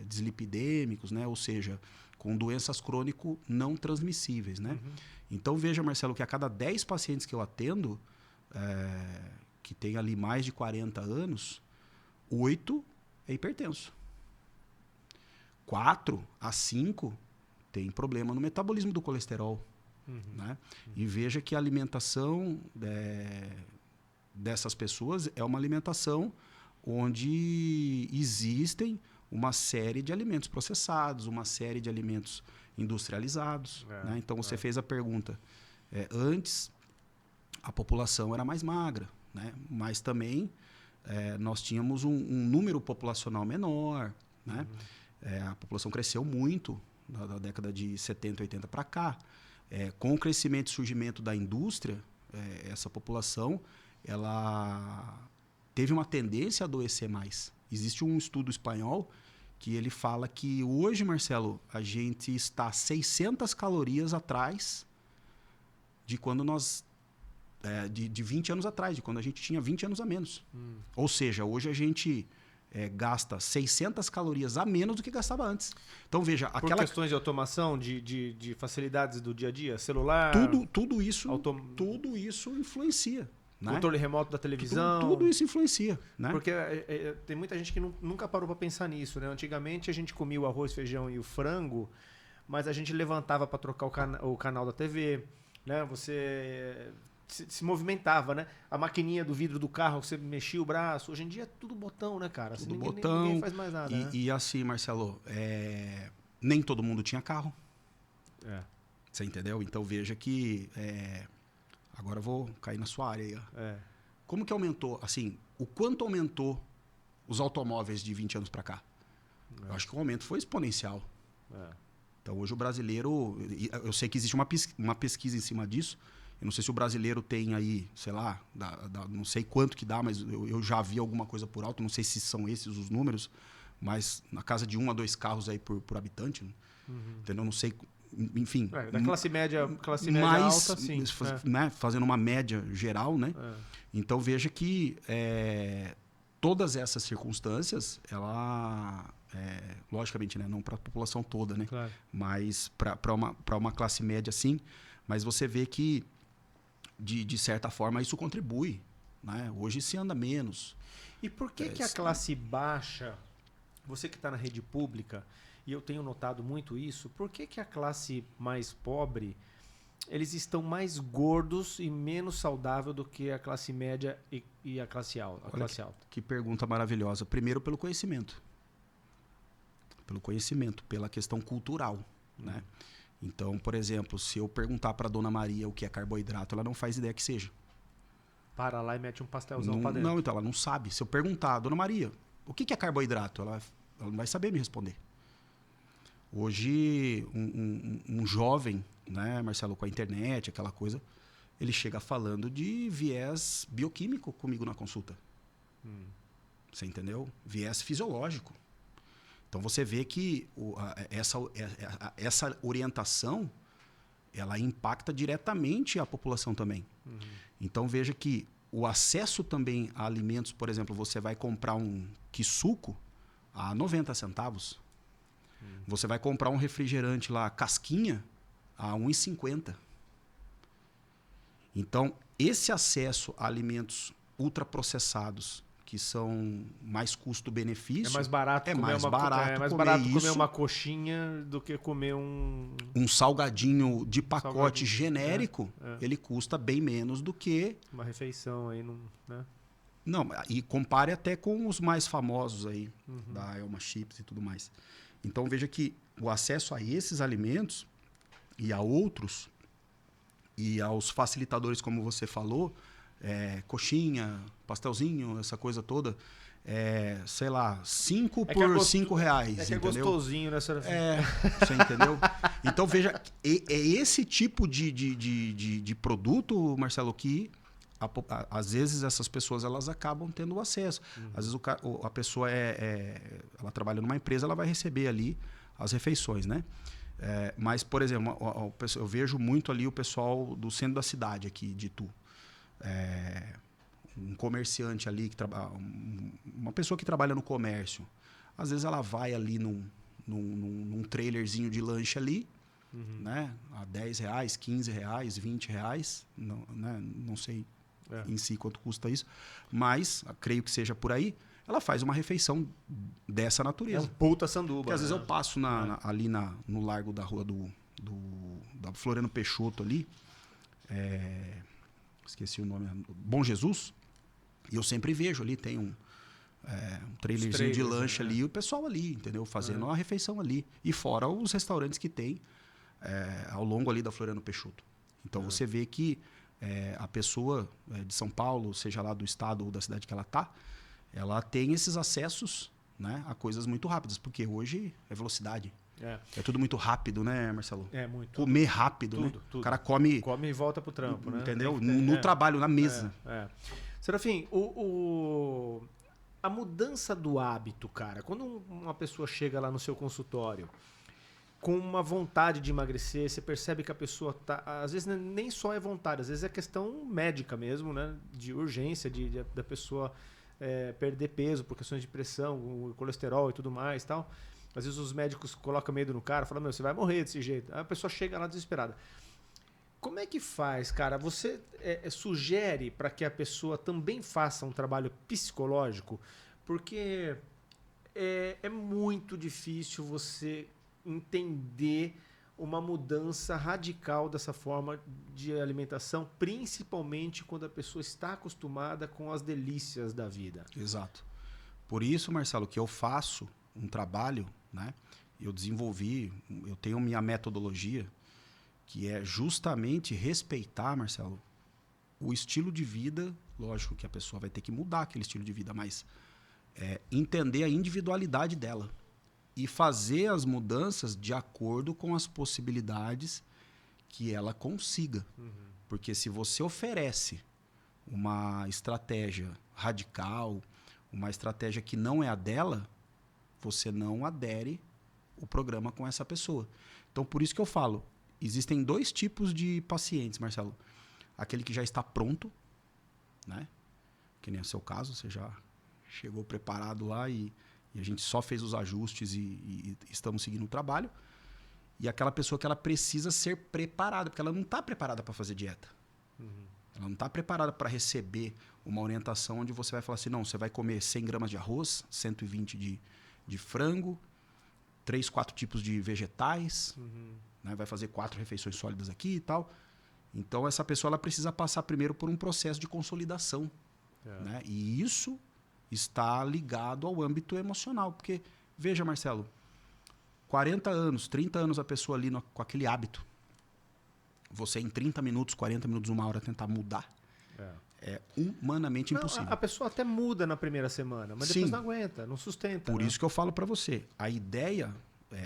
B: dislipidêmicos, né? Ou seja, com doenças crônico não transmissíveis, né? Então, veja, Marcelo, que a cada 10 pacientes que eu atendo, que tem ali mais de 40 anos, 8 é hipertenso. 4 a 5 tem problema no metabolismo do colesterol. Né? E veja que a alimentação dessas pessoas é uma alimentação onde existem uma série de alimentos processados, uma série de alimentos industrializados. Né? Então, você fez a pergunta. Antes, a população era mais magra, né? Mas também nós tínhamos um número populacional menor. Né? A população cresceu muito da década de 70, 80 para cá. Com o crescimento e surgimento da indústria, essa população ela teve uma tendência a adoecer mais. Existe um estudo espanhol que ele fala que hoje, Marcelo, a gente está 600 calorias atrás de quando nós... de 20 anos atrás, de quando a gente tinha 20 anos a menos. Ou seja, hoje a gente gasta 600 calorias a menos do que gastava antes. Então, veja...
C: Por questões de automação, de facilidades do dia a dia, celular...
B: Tudo isso influencia. Né?
C: Controle remoto da televisão.
B: Tudo isso influencia. Né?
C: Porque tem muita gente que nunca parou para pensar nisso. Né? Antigamente a gente comia o arroz, feijão e o frango, mas a gente levantava para trocar o canal da TV. Né? Você se movimentava, né? A maquininha do vidro do carro, você mexia o braço. Hoje em dia é tudo botão, né, cara?
B: Tudo botão.
C: Ninguém faz mais nada. Né?
B: E assim, Marcelo, nem todo mundo tinha carro. Você entendeu? Então veja que... agora eu vou cair na sua área aí. Ó. Como que aumentou? Assim, o quanto aumentou os automóveis de 20 anos para cá? Eu acho que o aumento foi exponencial. Então hoje o brasileiro... Eu sei que existe uma pesquisa em cima disso. Eu não sei se o brasileiro tem aí, sei lá, não sei quanto que dá, mas eu já vi alguma coisa por alto. Não sei se são esses os números, mas na casa de 1 a 2 carros aí por habitante. Né? Entendeu? Não sei... Enfim,
C: da classe média
B: mais,
C: alta, sim.
B: Né, fazendo uma média geral, né? Então veja que todas essas circunstâncias, logicamente, né, não para a população toda, né?
C: Claro.
B: Mas para uma classe média, sim. Mas você vê que de certa forma isso contribui, né? Hoje se anda menos.
C: E por que a classe baixa, você que está na rede pública, e eu tenho notado muito isso, por que a classe mais pobre, eles estão mais gordos e menos saudável do que a classe média e a classe alta?
B: Que pergunta maravilhosa. Primeiro, pelo conhecimento. Pela questão cultural. Né? Então, por exemplo, se eu perguntar para a Dona Maria o que é carboidrato, ela não faz ideia que seja.
C: Para lá e mete um pastelzão para dentro.
B: Não, então ela não sabe. Se eu perguntar, Dona Maria, o que é carboidrato? Ela não vai saber me responder. Hoje, um jovem, né, Marcelo, com a internet, aquela coisa, ele chega falando de viés bioquímico comigo na consulta. Você entendeu? Viés fisiológico. Então, você vê que essa orientação, ela impacta diretamente a população também. Então, veja que o acesso também a alimentos, por exemplo, você vai comprar um quisuco a 90 centavos. Você vai comprar um refrigerante lá, casquinha, a 1,50. Então, esse acesso a alimentos ultraprocessados, que são mais custo-benefício...
C: É mais barato comer uma coxinha do que comer um
B: salgadinho de pacote genérico. Ele custa bem menos do que...
C: uma refeição aí, né?
B: Não, e compare até com os mais famosos aí, da Elma Chips e tudo mais. Então, veja que o acesso a esses alimentos e a outros, e aos facilitadores, como você falou, coxinha, pastelzinho, essa coisa toda, sei lá, 5 por R$5.
C: Que é gostosinho, né, senhora?
B: Você entendeu? Então, veja, é esse tipo de produto, Marcelo, que às vezes essas pessoas elas acabam tendo acesso. Às vezes a pessoa ela trabalha numa empresa, ela vai receber ali as refeições, né? Mas, por exemplo, eu vejo muito ali o pessoal do centro da cidade aqui de Itu. Um comerciante ali, uma pessoa que trabalha no comércio. Às vezes ela vai ali num trailerzinho de lanche ali, né? A R$10, R$15, R$20, não sei em si quanto custa isso, mas creio que seja por aí. Ela faz uma refeição dessa natureza.
C: É um puta sanduba.
B: Porque às vezes eu passo ali no largo da rua da Floriano Peixoto ali, esqueci o nome, Bom Jesus, e eu sempre vejo ali, tem um trailerzinho de lanche ali, e o pessoal ali, entendeu? Fazendo uma refeição ali. E fora os restaurantes que tem ao longo ali da Floriano Peixoto. Então você vê que a pessoa de São Paulo, seja lá do estado ou da cidade que ela está, ela tem esses acessos, né, a coisas muito rápidas, porque hoje é velocidade. É tudo muito rápido, né, Marcelo?
C: Muito.
B: Comer rápido,
C: tudo,
B: né?
C: Tudo.
B: O cara come
C: e volta pro trampo, né?
B: Entendeu? No trabalho, na mesa.
C: Serafim, a mudança do hábito, cara, quando uma pessoa chega lá no seu consultório com uma vontade de emagrecer, você percebe que a pessoa tá... Às vezes nem só é vontade, às vezes é questão médica mesmo, né? De urgência, da pessoa perder peso por questões de pressão, colesterol e tudo mais e tal. Às vezes os médicos colocam medo no cara, falam, você vai morrer desse jeito. Aí a pessoa chega lá desesperada. Como é que faz, cara? Você sugere para que a pessoa também faça um trabalho psicológico? Porque é muito difícil você entender uma mudança radical dessa forma de alimentação, principalmente quando a pessoa está acostumada com as delícias da vida.
B: Exato. Por isso, Marcelo, que eu faço um trabalho, né? Eu tenho minha metodologia, que é justamente respeitar, Marcelo, o estilo de vida. Lógico que a pessoa vai ter que mudar aquele estilo de vida, mas entender a individualidade dela e fazer as mudanças de acordo com as possibilidades que ela consiga. Uhum. Porque se você oferece uma estratégia radical, uma estratégia que não é a dela, você não adere o programa com essa pessoa. Então, por isso que eu falo, existem 2 tipos de pacientes, Marcelo. Aquele que já está pronto, né? Que nem é o seu caso, você já chegou preparado lá e a gente só fez os ajustes e estamos seguindo o trabalho. E aquela pessoa que ela precisa ser preparada, porque ela não está preparada para fazer dieta. Uhum. Ela não está preparada para receber uma orientação onde você vai falar assim, não, você vai comer 100 gramas de arroz, 120 de frango, 3, 4 tipos de vegetais, né? Vai fazer 4 refeições sólidas aqui e tal. Então, essa pessoa ela precisa passar primeiro por um processo de consolidação. Né? E isso está ligado ao âmbito emocional. Porque, veja, Marcelo, 40 anos, 30 anos a pessoa ali com aquele hábito. Você em 30 minutos, 40 minutos, 1 hora tentar mudar. É humanamente impossível.
C: A pessoa até muda na primeira semana, mas depois não aguenta, não sustenta.
B: Por isso que eu falo para você. A ideia,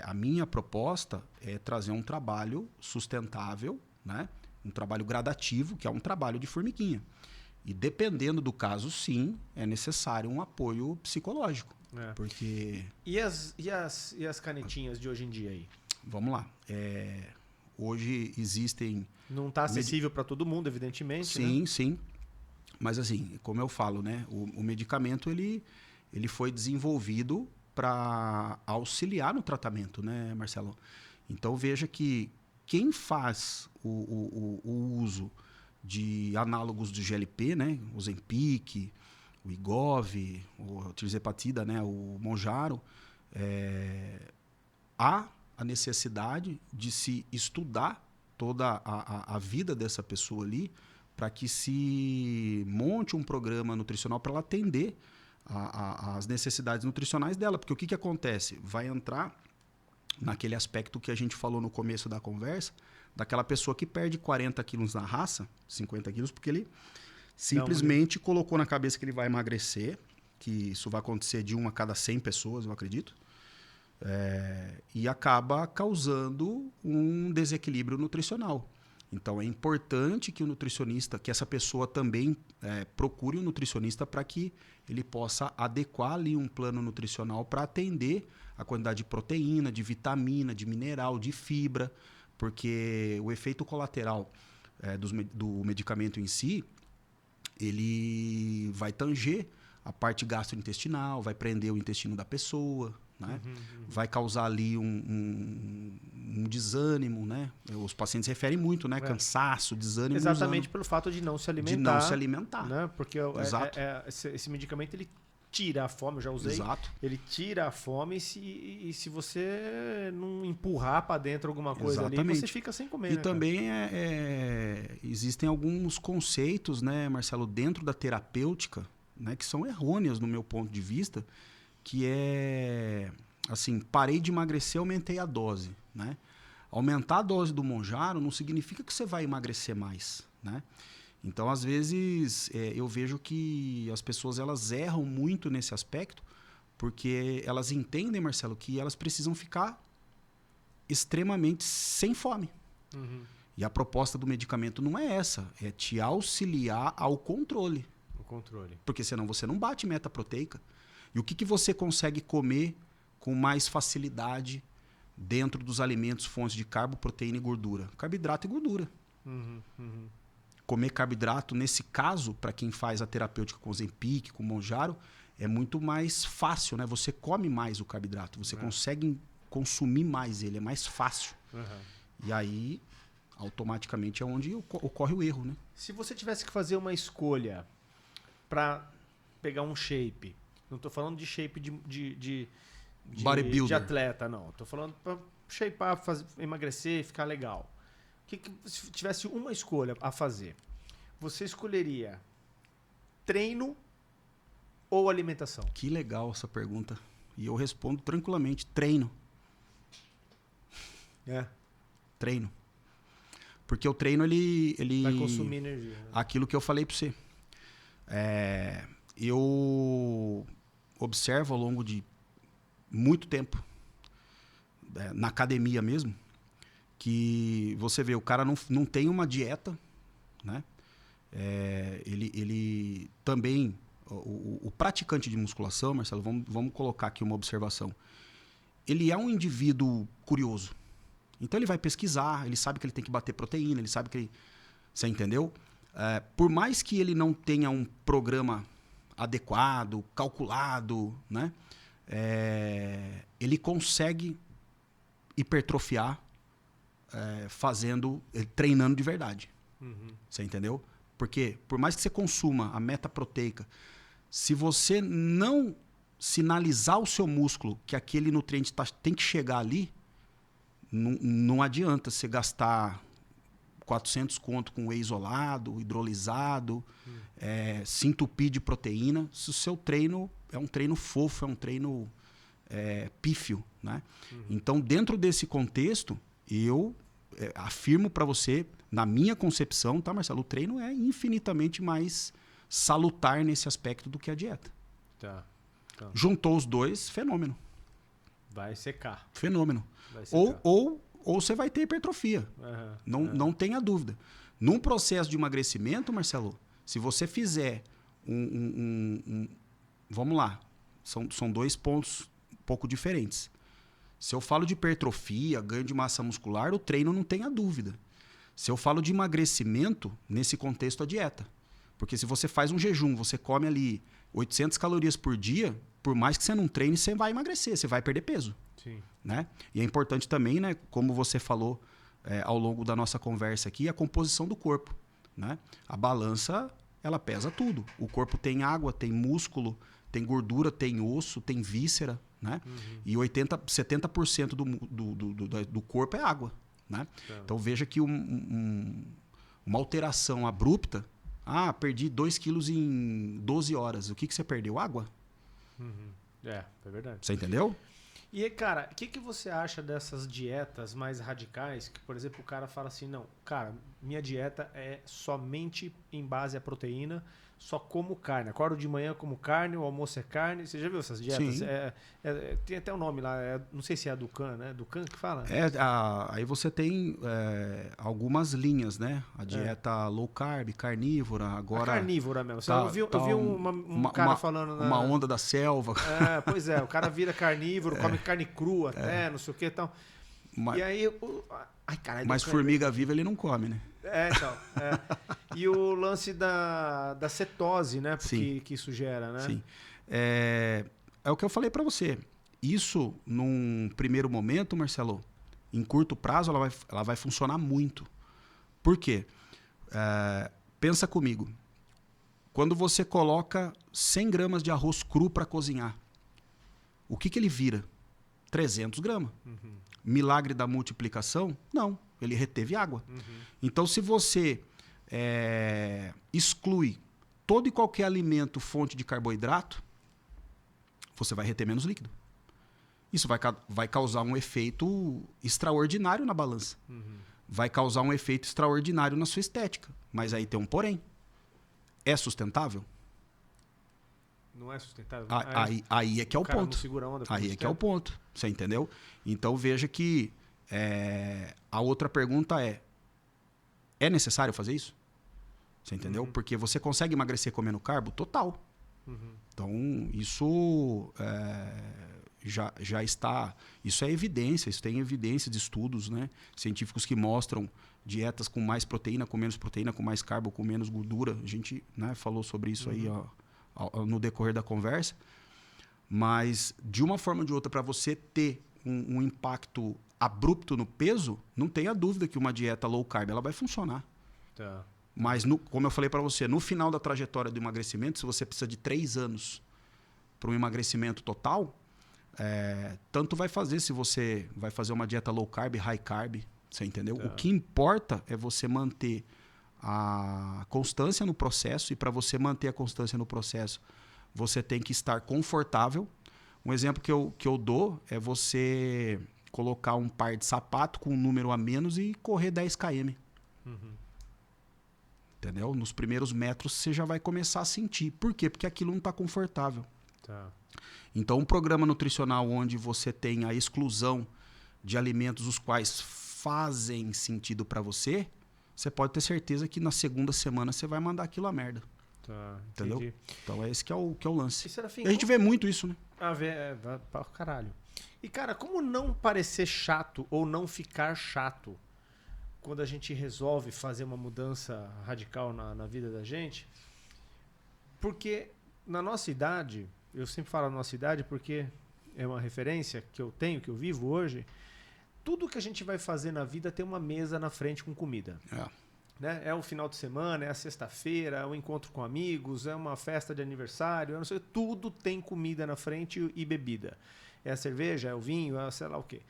B: a minha proposta é trazer um trabalho sustentável, né? Um trabalho gradativo, que é um trabalho de formiguinha. E dependendo do caso, sim, é necessário um apoio psicológico. Porque...
C: E as canetinhas de hoje em dia aí?
B: Vamos lá. Hoje existem...
C: Não está acessível para todo mundo, evidentemente.
B: Sim,
C: né?
B: Sim. Mas assim, como eu falo, né? O medicamento ele foi desenvolvido para auxiliar no tratamento, né, Marcelo? Então veja que quem faz o uso de análogos do GLP, né, o Ozempic, o Wegovy, o tirzepatida, né, o Mounjaro, há a necessidade de se estudar toda a vida dessa pessoa ali para que se monte um programa nutricional para ela atender as necessidades nutricionais dela. Porque o que acontece? Vai entrar naquele aspecto que a gente falou no começo da conversa, daquela pessoa que perde 40 quilos na raça, 50 quilos, porque ele simplesmente colocou na cabeça que ele vai emagrecer, que isso vai acontecer de 1 a cada 100 pessoas, eu acredito, e acaba causando um desequilíbrio nutricional. Então, é importante que o nutricionista, que essa pessoa também procure um nutricionista para que ele possa adequar ali um plano nutricional para atender a quantidade de proteína, de vitamina, de mineral, de fibra, porque o efeito colateral do medicamento em si, ele vai tanger a parte gastrointestinal, vai prender o intestino da pessoa, né? Vai causar ali um desânimo, né? Os pacientes referem muito, né? Cansaço, desânimo.
C: Exatamente pelo fato de não se alimentar.
B: De não se alimentar.
C: Né? Porque esse medicamento ele tira a fome, eu já usei.
B: Exato.
C: Ele tira a fome e se você não empurrar para dentro alguma coisa ali, você fica sem comer.
B: E
C: né,
B: também existem alguns conceitos, né, Marcelo, dentro da terapêutica, né, que são errôneos no meu ponto de vista, que é assim, parei de emagrecer, aumentei a dose, né? Aumentar a dose do Mounjaro não significa que você vai emagrecer mais, né? Então, às vezes, eu vejo que as pessoas elas erram muito nesse aspecto, porque elas entendem, Marcelo, que elas precisam ficar extremamente sem fome. E a proposta do medicamento não é essa, é te auxiliar ao controle.
C: controle.
B: Porque senão você não bate meta proteica. E o que você consegue comer com mais facilidade dentro dos alimentos fontes de carbo, proteína e gordura? Carboidrato e gordura. Comer carboidrato, nesse caso, para quem faz a terapêutica com Ozempic, com Mounjaro, é muito mais fácil, né? Você come mais o carboidrato, você consegue consumir mais ele, é mais fácil. E aí, automaticamente, é onde ocorre o erro, né?
C: Se você tivesse que fazer uma escolha para pegar um shape, não estou falando de shape de
B: bodybuilder,
C: de atleta, não. Estou falando para shapear, emagrecer, ficar legal. Se tivesse uma escolha a fazer, você escolheria treino ou alimentação?
B: Que legal essa pergunta. E eu respondo tranquilamente, treino. Treino. Porque o treino, ele
C: vai consumir energia. Né?
B: Aquilo que eu falei para você. Eu observo ao longo de muito tempo, na academia mesmo, que você vê, o cara não tem uma dieta, né? Ele também, o praticante de musculação, Marcelo, vamos colocar aqui uma observação. Ele é um indivíduo curioso. Então ele vai pesquisar, ele sabe que ele tem que bater proteína, ele sabe que ele... Você entendeu? Por mais que ele não tenha um programa adequado, calculado, né? Ele consegue hipertrofiar treinando de verdade. Você entendeu? Porque por mais que você consuma a meta proteica, se você não sinalizar o seu músculo que aquele nutriente tem que chegar ali, não adianta você gastar 400 conto com whey isolado, hidrolisado, se entupir de proteína, se o seu treino é um treino fofo, é um treino pífio, né? Então, dentro desse contexto, eu afirmo para você, na minha concepção, tá, Marcelo? O treino é infinitamente mais salutar nesse aspecto do que a dieta.
C: Tá.
B: Juntou os dois, fenômeno.
C: Vai secar.
B: Fenômeno.
C: Vai secar.
B: Ou você vai ter hipertrofia. Não tenha dúvida. Num processo de emagrecimento, Marcelo, se você fizer vamos lá, são dois pontos um pouco diferentes. Se eu falo de hipertrofia, ganho de massa muscular, o treino não tenha dúvida. Se eu falo de emagrecimento, nesse contexto, a dieta. Porque se você faz um jejum, você come ali 800 calorias por dia, por mais que você não treine, você vai emagrecer, você vai perder peso.
C: Sim.
B: Né? E é importante também, né, como você falou ao longo da nossa conversa aqui, a composição do corpo. Né? A balança, ela pesa tudo. O corpo tem água, tem músculo, tem gordura, tem osso, tem víscera. Né? E 70% do corpo é água. Né? Então veja que uma alteração abrupta, perdi 2 quilos em 12 horas. O que você perdeu? Água.
C: É verdade.
B: Você entendeu?
C: E, cara, o que você acha dessas dietas mais radicais? Que, por exemplo, o cara fala assim, não, cara, minha dieta é somente em base à proteína, só como carne. Acordo de manhã como carne, o almoço é carne. Você já viu essas dietas?
B: Sim.
C: Tem até o nome lá, não sei se é a Dukan, né? Dukan que fala?
B: Aí você tem algumas linhas, né? A dieta low carb, carnívora, agora...
C: A carnívora mesmo. Eu vi um cara falando...
B: Uma onda da selva.
C: Pois é, o cara vira carnívoro, come carne crua até, não sei o que e tal. E aí... Ai, caralho,
B: mas formiga viva ele não come, né?
C: Então. E o lance da cetose, né? Que isso gera, né?
B: Sim. É o que eu falei para você. Isso, num primeiro momento, Marcelo, em curto prazo, ela vai funcionar muito. Por quê? Pensa comigo. Quando você coloca 100 gramas de arroz cru para cozinhar, o que ele vira? 300 gramas. Milagre da multiplicação? Não. Ele reteve água. Então, se você exclui todo e qualquer alimento fonte de carboidrato, você vai reter menos líquido. Isso vai causar um efeito extraordinário na balança. Vai causar um efeito extraordinário na sua estética. Mas aí tem um porém. É sustentável?
C: Não é sustentável?
B: Aí é que é o ponto.
C: Aí
B: é que é o ponto. Você entendeu? Então veja que a outra pergunta é necessário fazer isso? Você entendeu? Porque você consegue emagrecer comendo carbo? Total. Então, isso já está... Isso é evidência, isso tem evidência de estudos, né, científicos que mostram dietas com mais proteína, com menos proteína, com mais carbo, com menos gordura. A gente, né, falou sobre isso aí no decorrer da conversa. Mas, de uma forma ou de outra, para você ter um impacto abrupto no peso, não tenha dúvida que uma dieta low carb ela vai funcionar.
C: Tá.
B: Mas, como eu falei para você, no final da trajetória do emagrecimento, se você precisa de 3 anos para um emagrecimento total, tanto vai fazer se você vai fazer uma dieta low carb, high carb, você entendeu?
C: Tá.
B: O que importa é você manter a constância no processo, e para você manter a constância no processo, você tem que estar confortável. Um exemplo que eu dou é você colocar um par de sapato com um número a menos e correr 10 km. Entendeu? Nos primeiros metros você já vai começar a sentir. Por quê? Porque aquilo não está confortável.
C: Tá.
B: Então, um programa nutricional onde você tem a exclusão de alimentos os quais fazem sentido para você, você pode ter certeza que na segunda semana você vai mandar aquilo a merda.
C: Tá.
B: Entendeu?
C: Entendi.
B: Então, esse que é o lance.
C: E, Serafim,
B: E a gente vê muito isso, né?
C: vai pra caralho. E, cara, como não parecer chato ou não ficar chato quando a gente resolve fazer uma mudança radical na vida da gente? Porque na nossa idade, eu sempre falo na nossa idade porque é uma referência que eu tenho, que eu vivo hoje, tudo que a gente vai fazer na vida tem uma mesa na frente com comida. Né? É o final de semana, é a sexta-feira, é o encontro com amigos, é uma festa de aniversário, eu não sei, tudo tem comida na frente e bebida. É a cerveja, é o vinho, é sei lá o quê.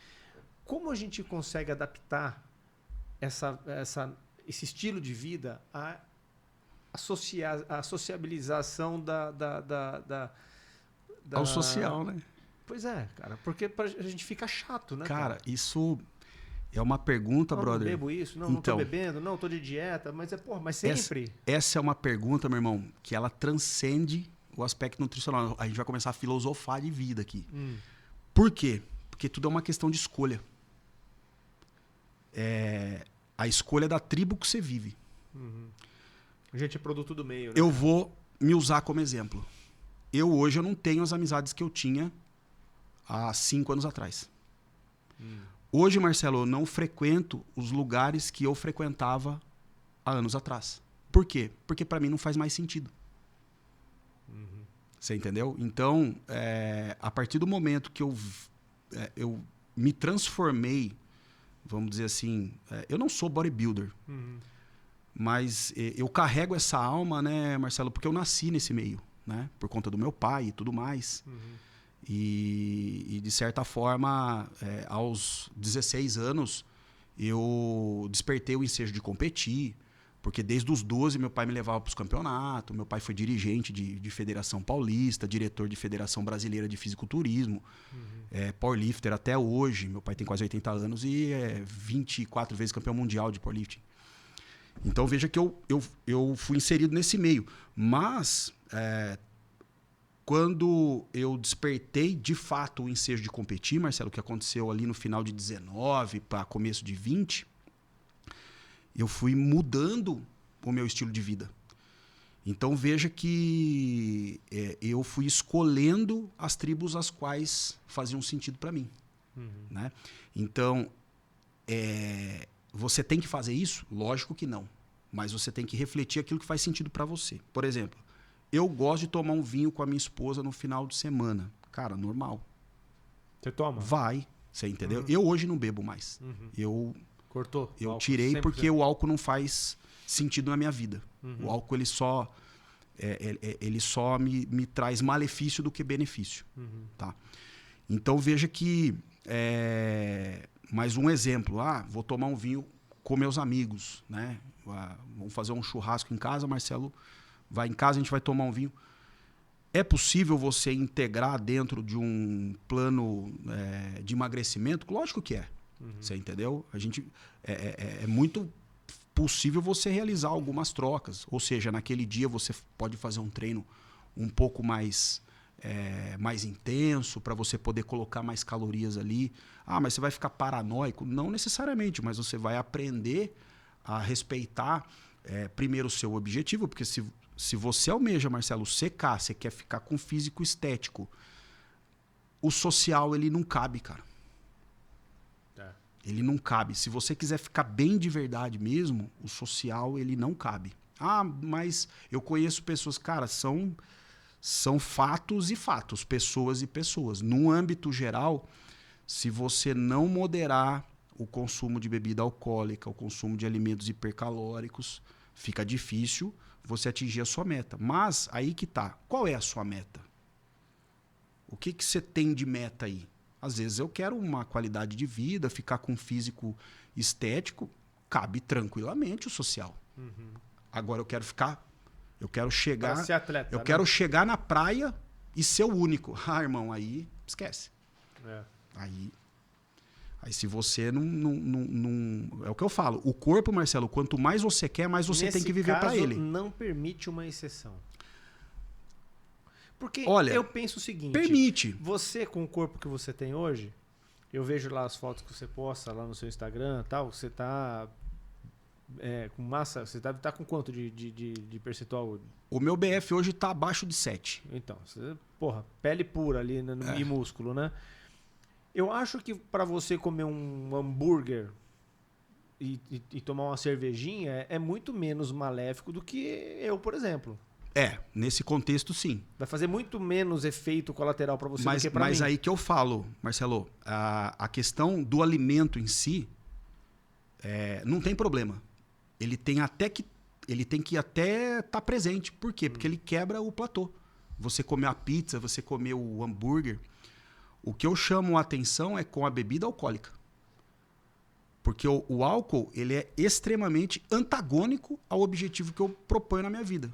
C: Como a gente consegue adaptar esse estilo de vida à sociabilização
B: Ao social, né?
C: Pois é, cara, porque a gente fica chato, né?
B: Cara, isso é uma pergunta, brother.
C: Não bebo isso, não tô bebendo, não tô de dieta, mas mas sempre.
B: Essa é uma pergunta, meu irmão, que ela transcende o aspecto nutricional. A gente vai começar a filosofar de vida aqui. Por quê? Porque tudo é uma questão de escolha. A escolha da tribo que você vive.
C: A gente é produto do meio, né?
B: Eu vou me usar como exemplo. Hoje eu não tenho as amizades que eu tinha há 5 anos atrás. Hoje, Marcelo, eu não frequento os lugares que eu frequentava há anos atrás. Por quê? Porque para mim não faz mais sentido. Você entendeu? Então, a partir do momento que eu me transformei, vamos dizer assim, eu não sou bodybuilder, mas eu carrego essa alma, né, Marcelo, porque eu nasci nesse meio, né, por conta do meu pai e tudo mais. E de certa forma, aos 16 anos, eu despertei o ensejo de competir, porque desde os 12 meu pai me levava para os campeonatos, meu pai foi dirigente de Federação Paulista, diretor de Federação Brasileira de Fisiculturismo, powerlifter até hoje, meu pai tem quase 80 anos e é 24 vezes campeão mundial de powerlifting. Então veja que eu fui inserido nesse meio, mas quando eu despertei de fato o ensejo de competir, Marcelo, que aconteceu ali no final de 19 para começo de 20, eu fui mudando o meu estilo de vida. Então veja que eu fui escolhendo as tribos as quais faziam sentido para mim. Né? Então, você tem que fazer isso? Lógico que não. Mas você tem que refletir aquilo que faz sentido para você. Por exemplo, eu gosto de tomar um vinho com a minha esposa no final de semana. Cara, normal.
C: Você toma?
B: Vai, você entendeu? Eu hoje não bebo mais.
C: Cortou?
B: Eu tirei
C: 100%.
B: porque o álcool não faz sentido na minha vida. O álcool ele só me traz malefício do que benefício. Tá? Então veja que mais um exemplo. Vou tomar um vinho com meus amigos, né? Vamos fazer um churrasco em casa, Marcelo vai em casa, a gente vai tomar um vinho. É possível você integrar dentro de um plano de emagrecimento? Lógico que é. Você entendeu? É muito possível você realizar algumas trocas. Ou seja, naquele dia você pode fazer um treino um pouco mais intenso para você poder colocar mais calorias ali. Mas você vai ficar paranoico? Não necessariamente, mas você vai aprender a respeitar primeiro o seu objetivo, porque se você almeja, Marcelo, secar, você quer ficar com físico estético, o social, ele não cabe, cara. Ele não cabe. Se você quiser ficar bem de verdade mesmo, o social, ele não cabe. Ah, mas eu conheço pessoas, cara, são fatos e fatos, pessoas e pessoas. No âmbito geral, se você não moderar o consumo de bebida alcoólica, o consumo de alimentos hipercalóricos, fica difícil você atingir a sua meta. Mas aí que tá. Qual é a sua meta? O que você tem de meta aí? Às vezes eu quero uma qualidade de vida, ficar com um físico estético, cabe tranquilamente o social. Agora eu quero chegar,
C: Pra ser atleta, né?
B: quero chegar na praia e ser o único. Ah, irmão, aí esquece. Aí se você não... É o que eu falo. O corpo, Marcelo, quanto mais você quer, mais você tem que viver para ele.
C: Não permite uma exceção. Porque
B: Olha,
C: eu penso o seguinte...
B: Permite.
C: Você, com o corpo que você tem hoje, eu vejo lá as fotos que você posta lá no seu Instagram e tal, você tá com massa... Você tá com quanto de percentual?
B: O meu BF hoje tá abaixo de 7.
C: Então, pele pura ali e músculo, né? Eu acho que para você comer um hambúrguer e tomar uma cervejinha é muito menos maléfico do que eu, por exemplo.
B: Nesse contexto, sim.
C: Vai fazer muito menos efeito colateral para você do que para mim.
B: Mas aí que eu falo, Marcelo, a questão do alimento em si não tem problema. Ele tem que até estar presente. Por quê? Porque ele quebra o platô. Você comer a pizza, você comer o hambúrguer. O que eu chamo a atenção é com a bebida alcoólica. Porque o álcool ele é extremamente antagônico ao objetivo que eu proponho na minha vida.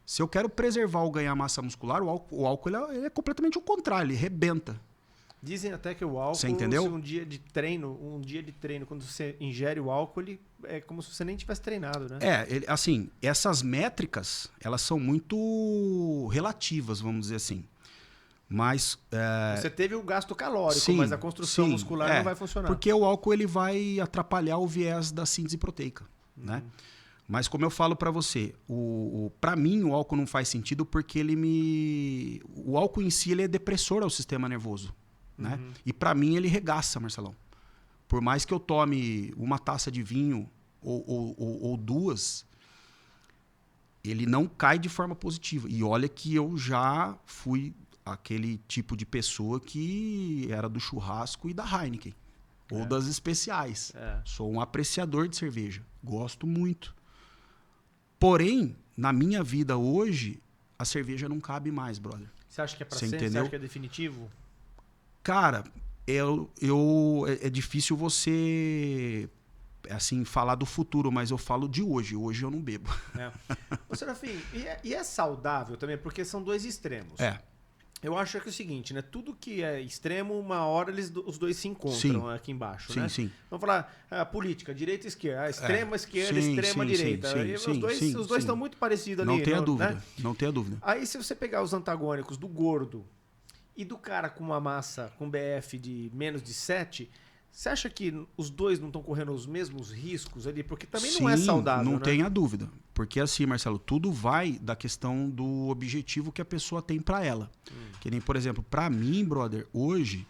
B: Se eu quero preservar ou ganhar massa muscular, o álcool ele é completamente o contrário, ele rebenta.
C: Dizem até que o álcool,
B: você entendeu?
C: Se um dia de treino, quando você ingere o álcool, ele é como se você nem tivesse treinado, né?
B: Assim, essas métricas, elas são muito relativas, vamos dizer assim. Mas...
C: Você teve o gasto calórico,
B: sim,
C: mas a construção
B: sim,
C: muscular não vai funcionar.
B: Porque o álcool ele vai atrapalhar o viés da síntese proteica, né? Mas como eu falo para você, para mim o álcool não faz sentido porque o álcool em si ele é depressor ao sistema nervoso, né? E para mim ele regaça, Marcelão. Por mais que eu tome uma taça de vinho ou duas, ele não cai de forma positiva. E olha que eu já fui aquele tipo de pessoa que era do churrasco e da Heineken. Ou das especiais. Sou um apreciador de cerveja. Gosto muito. Porém, na minha vida hoje, a cerveja não cabe mais, brother.
C: Você acha que é pra ser?
B: Entendeu?
C: Você acha que é definitivo?
B: Cara, é difícil você assim, falar do futuro, mas eu falo de hoje. Hoje eu não bebo.
C: Ô, Serafim, e é saudável também? Porque são dois extremos. Eu acho que é o seguinte, né? Tudo que é extremo, uma hora os dois se encontram aqui embaixo, né?
B: Sim.
C: Vamos falar política, direita e esquerda. A extrema esquerda, extrema direita. Os dois estão muito parecidos ali.
B: Não tenha dúvida,
C: né?
B: não tenha dúvida.
C: Aí se você pegar os antagônicos do gordo e do cara com uma massa, com BF de menos de 7, você acha que os dois não estão correndo os mesmos riscos ali? Porque também não é saudável,
B: não
C: né?
B: tenha dúvida. Porque assim, Marcelo, tudo vai da questão do objetivo que a pessoa tem para ela. Que nem, por exemplo, para mim, brother, hoje,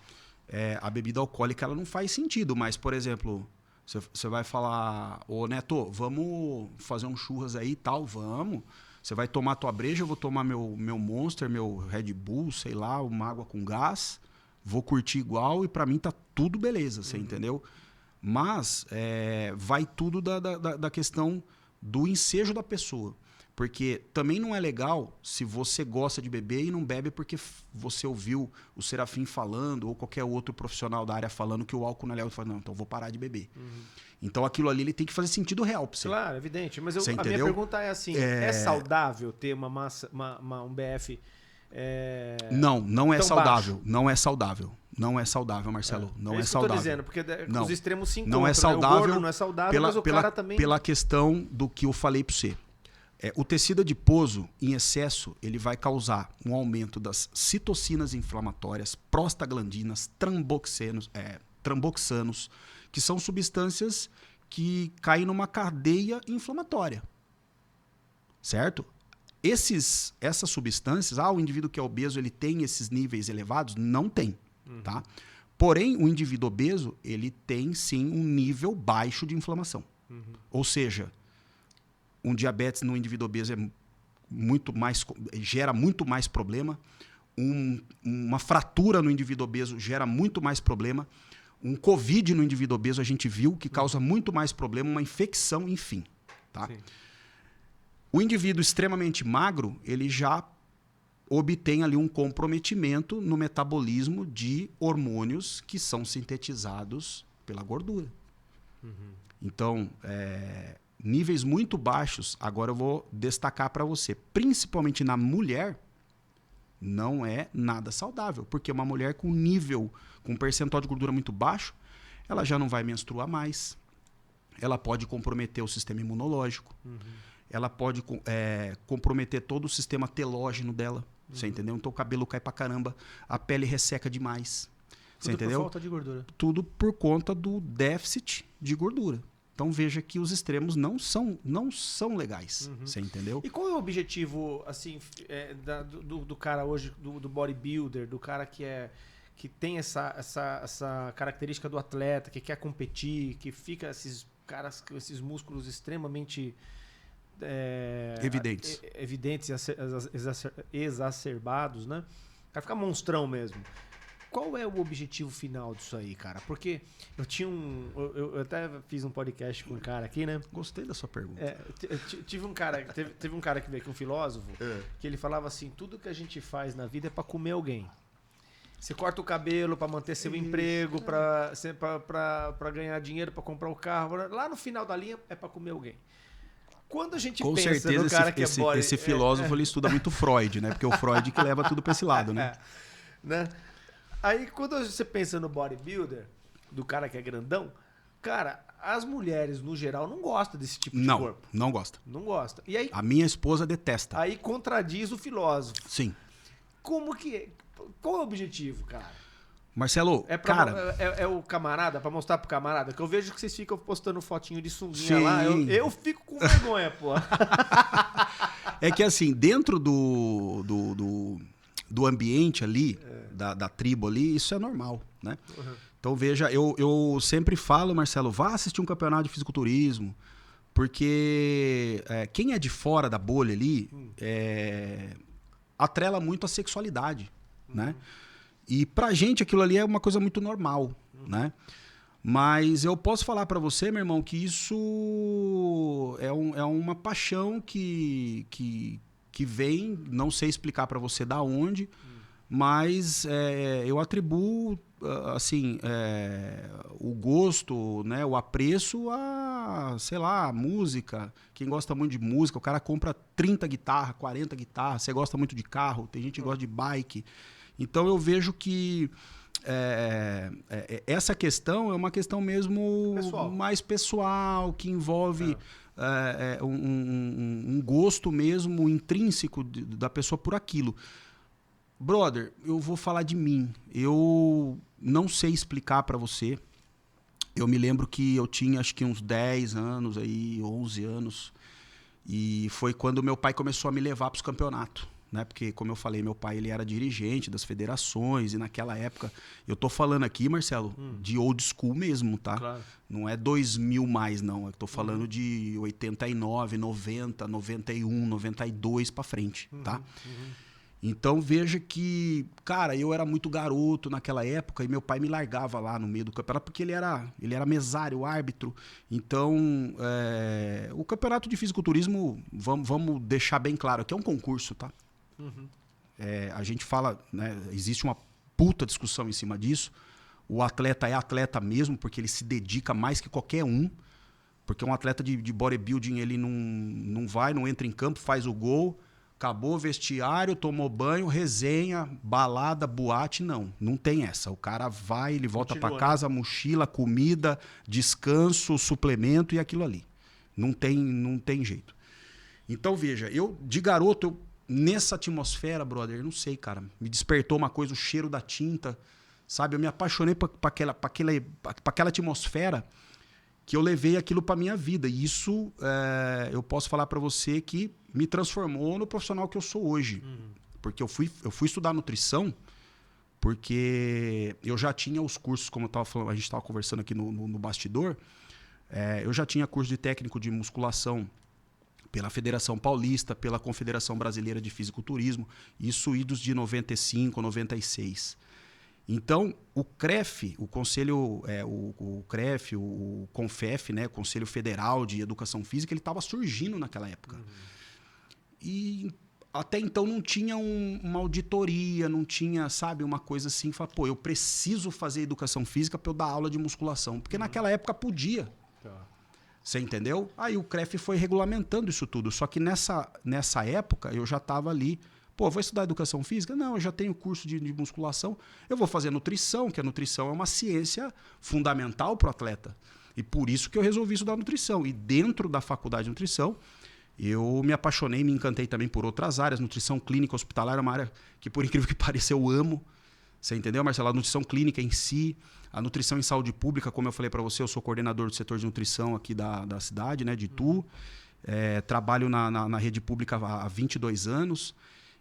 B: a bebida alcoólica ela não faz sentido. Mas, por exemplo, você vai falar, ô Neto, vamos fazer um churras aí e tal, vamos. Você vai tomar tua breja, eu vou tomar meu Monster, meu Red Bull, sei lá, uma água com gás. Vou curtir igual e pra mim tá tudo beleza, você entendeu? Mas vai tudo da questão do ensejo da pessoa. Porque também não é legal se você gosta de beber e não bebe porque você ouviu o Serafim falando ou qualquer outro profissional da área falando que o álcool não é legal. Você fala, não, então eu vou parar de beber. Então aquilo ali ele tem que fazer sentido real pra você.
C: Claro, evidente. Mas a
B: entendeu?
C: minha pergunta é assim, é saudável ter uma massa, um BF...
B: Não é saudável.
C: Baixo.
B: Não é saudável. Não é saudável, Marcelo. Não é saudável.
C: Que eu tô dizendo, porque os extremos se encontram.
B: Não é saudável.
C: O gordo não é saudável, mas o cara também...
B: Pela questão do que eu falei para você. O tecido adiposo, em excesso, ele vai causar um aumento das citocinas inflamatórias, prostaglandinas, tramboxanos, que são substâncias que caem numa cadeia inflamatória. certo? Essas substâncias, o indivíduo que é obeso, ele tem esses níveis elevados? Não tem, tá? Porém, o indivíduo obeso, ele tem sim um nível baixo de inflamação. Ou seja, um diabetes no indivíduo obeso gera muito mais problema, uma fratura no indivíduo obeso gera muito mais problema, um Covid no indivíduo obeso a gente viu que causa muito mais problema, uma infecção, enfim, tá?
C: Sim.
B: O indivíduo extremamente magro, ele já obtém ali um comprometimento no metabolismo de hormônios que são sintetizados pela gordura. Então, níveis muito baixos, agora eu vou destacar para você, principalmente na mulher, não é nada saudável, porque uma mulher com com percentual de gordura muito baixo, ela já não vai menstruar mais, ela pode comprometer o sistema imunológico, ela pode comprometer todo o sistema telógeno dela, você entendeu? Então o cabelo cai pra caramba, a pele resseca demais, você entendeu?
C: Por falta de gordura.
B: Tudo por conta do déficit de gordura. Então veja que os extremos não são legais, você entendeu?
C: E qual é o objetivo, assim, do cara hoje, do bodybuilder, do cara que tem essa característica do atleta, que quer competir, que fica esses caras com esses músculos extremamente evidentes e exacerbados, né? O cara fica monstrão mesmo. Qual é o objetivo final disso aí, cara? Porque eu até fiz um podcast com um cara aqui, né?
B: Gostei da sua pergunta.
C: Teve um cara que veio aqui, um filósofo, que ele falava assim, tudo que a gente faz na vida é pra comer alguém. Você corta o cabelo pra manter seu emprego, pra ganhar dinheiro, pra comprar o carro. Lá no final da linha é pra comer alguém. Quando a gente
B: com
C: pensa
B: certeza
C: no cara que é body...
B: esse filósofo ele estuda muito Freud, né? Porque o Freud que leva tudo pra esse lado, né?
C: Né? Aí, quando você pensa no bodybuilder, do cara que é grandão, cara, as mulheres, no geral, não gostam desse tipo de corpo.
B: Não gosta.
C: Não gosta. E aí,
B: a minha esposa detesta.
C: Aí contradiz o filósofo.
B: Sim.
C: Como que... Qual é o objetivo, cara?
B: Marcelo, cara...
C: É o camarada, pra mostrar pro camarada, que eu vejo que vocês ficam postando fotinho de sunguinha lá. Eu fico com vergonha, pô.
B: É que assim, dentro do ambiente ali, da tribo ali, isso é normal, né? Então veja, eu sempre falo, Marcelo, vá assistir um campeonato de fisiculturismo, porque quem é de fora da bolha ali atrela muito a sexualidade, né? E pra gente aquilo ali é uma coisa muito normal, né? Mas eu posso falar pra você, meu irmão, que isso é uma paixão que vem, não sei explicar pra você da onde, mas eu atribuo assim, o gosto, né, o apreço a, sei lá, a música. Quem gosta muito de música, o cara compra 30 guitarras, 40 guitarras, você gosta muito de carro, tem gente que gosta de bike. Então eu vejo que essa questão é uma questão mesmo mais pessoal, que envolve um gosto mesmo intrínseco da pessoa por aquilo. Brother, eu vou falar de mim. Eu não sei explicar para você. Eu me lembro que eu tinha acho que uns 10 anos, aí, 11 anos. E foi quando meu pai começou a me levar para os campeonatos. Né? Porque, como eu falei, meu pai ele era dirigente das federações. E naquela época, eu tô falando aqui, Marcelo, de old school mesmo, tá?
C: Claro.
B: Não é 2000 mais, não. Eu tô falando de 89, 90, 91, 92 para frente, tá? Então veja que, cara, eu era muito garoto naquela época e meu pai me largava lá no meio do campeonato porque ele era mesário, árbitro. Então, o campeonato de fisiculturismo, vamos deixar bem claro, que é um concurso, tá? A gente fala, né, existe uma puta discussão em cima disso. O atleta é atleta mesmo porque ele se dedica mais que qualquer um. Porque um atleta de bodybuilding, ele não entra em campo, faz o gol... Acabou o vestiário, tomou banho, resenha, balada, boate, não tem essa. O cara vai, ele volta para casa, mochila, comida, descanso, suplemento e aquilo ali. Não tem jeito. Então, veja, eu, de garoto, nessa atmosfera, brother, não sei, cara, me despertou uma coisa, o cheiro da tinta, sabe? Eu me apaixonei por aquela atmosfera que eu levei aquilo para minha vida. E isso eu posso falar para você que me transformou no profissional que eu sou hoje. Porque eu fui estudar nutrição porque eu já tinha os cursos, como eu tava falando, a gente estava conversando aqui no bastidor, eu já tinha curso de técnico de musculação pela Federação Paulista, pela Confederação Brasileira de Fisiculturismo, isso idos de 95, 96. Então, o CREF, o Conselho, o CREF, o CONFEF, né, Conselho Federal de Educação Física, ele estava surgindo naquela época. E até então não tinha uma auditoria, não tinha, sabe, uma coisa assim, falar, pô, eu preciso fazer educação física para eu dar aula de musculação, porque naquela época podia. Você entendeu? Aí o CREF foi regulamentando isso tudo, só que nessa época eu já estava ali, pô, vou estudar educação física? Não, eu já tenho curso de musculação, eu vou fazer nutrição, que a nutrição é uma ciência fundamental para o atleta, e por isso que eu resolvi estudar nutrição, e dentro da faculdade de nutrição, eu me apaixonei, me encantei também por outras áreas. Nutrição clínica hospitalar é uma área que, por incrível que pareça, eu amo. Você entendeu, Marcelo? A nutrição clínica em si, a nutrição em saúde pública, como eu falei para você, eu sou coordenador do setor de nutrição aqui da cidade, né, de Itu. Trabalho na rede pública há 22 anos.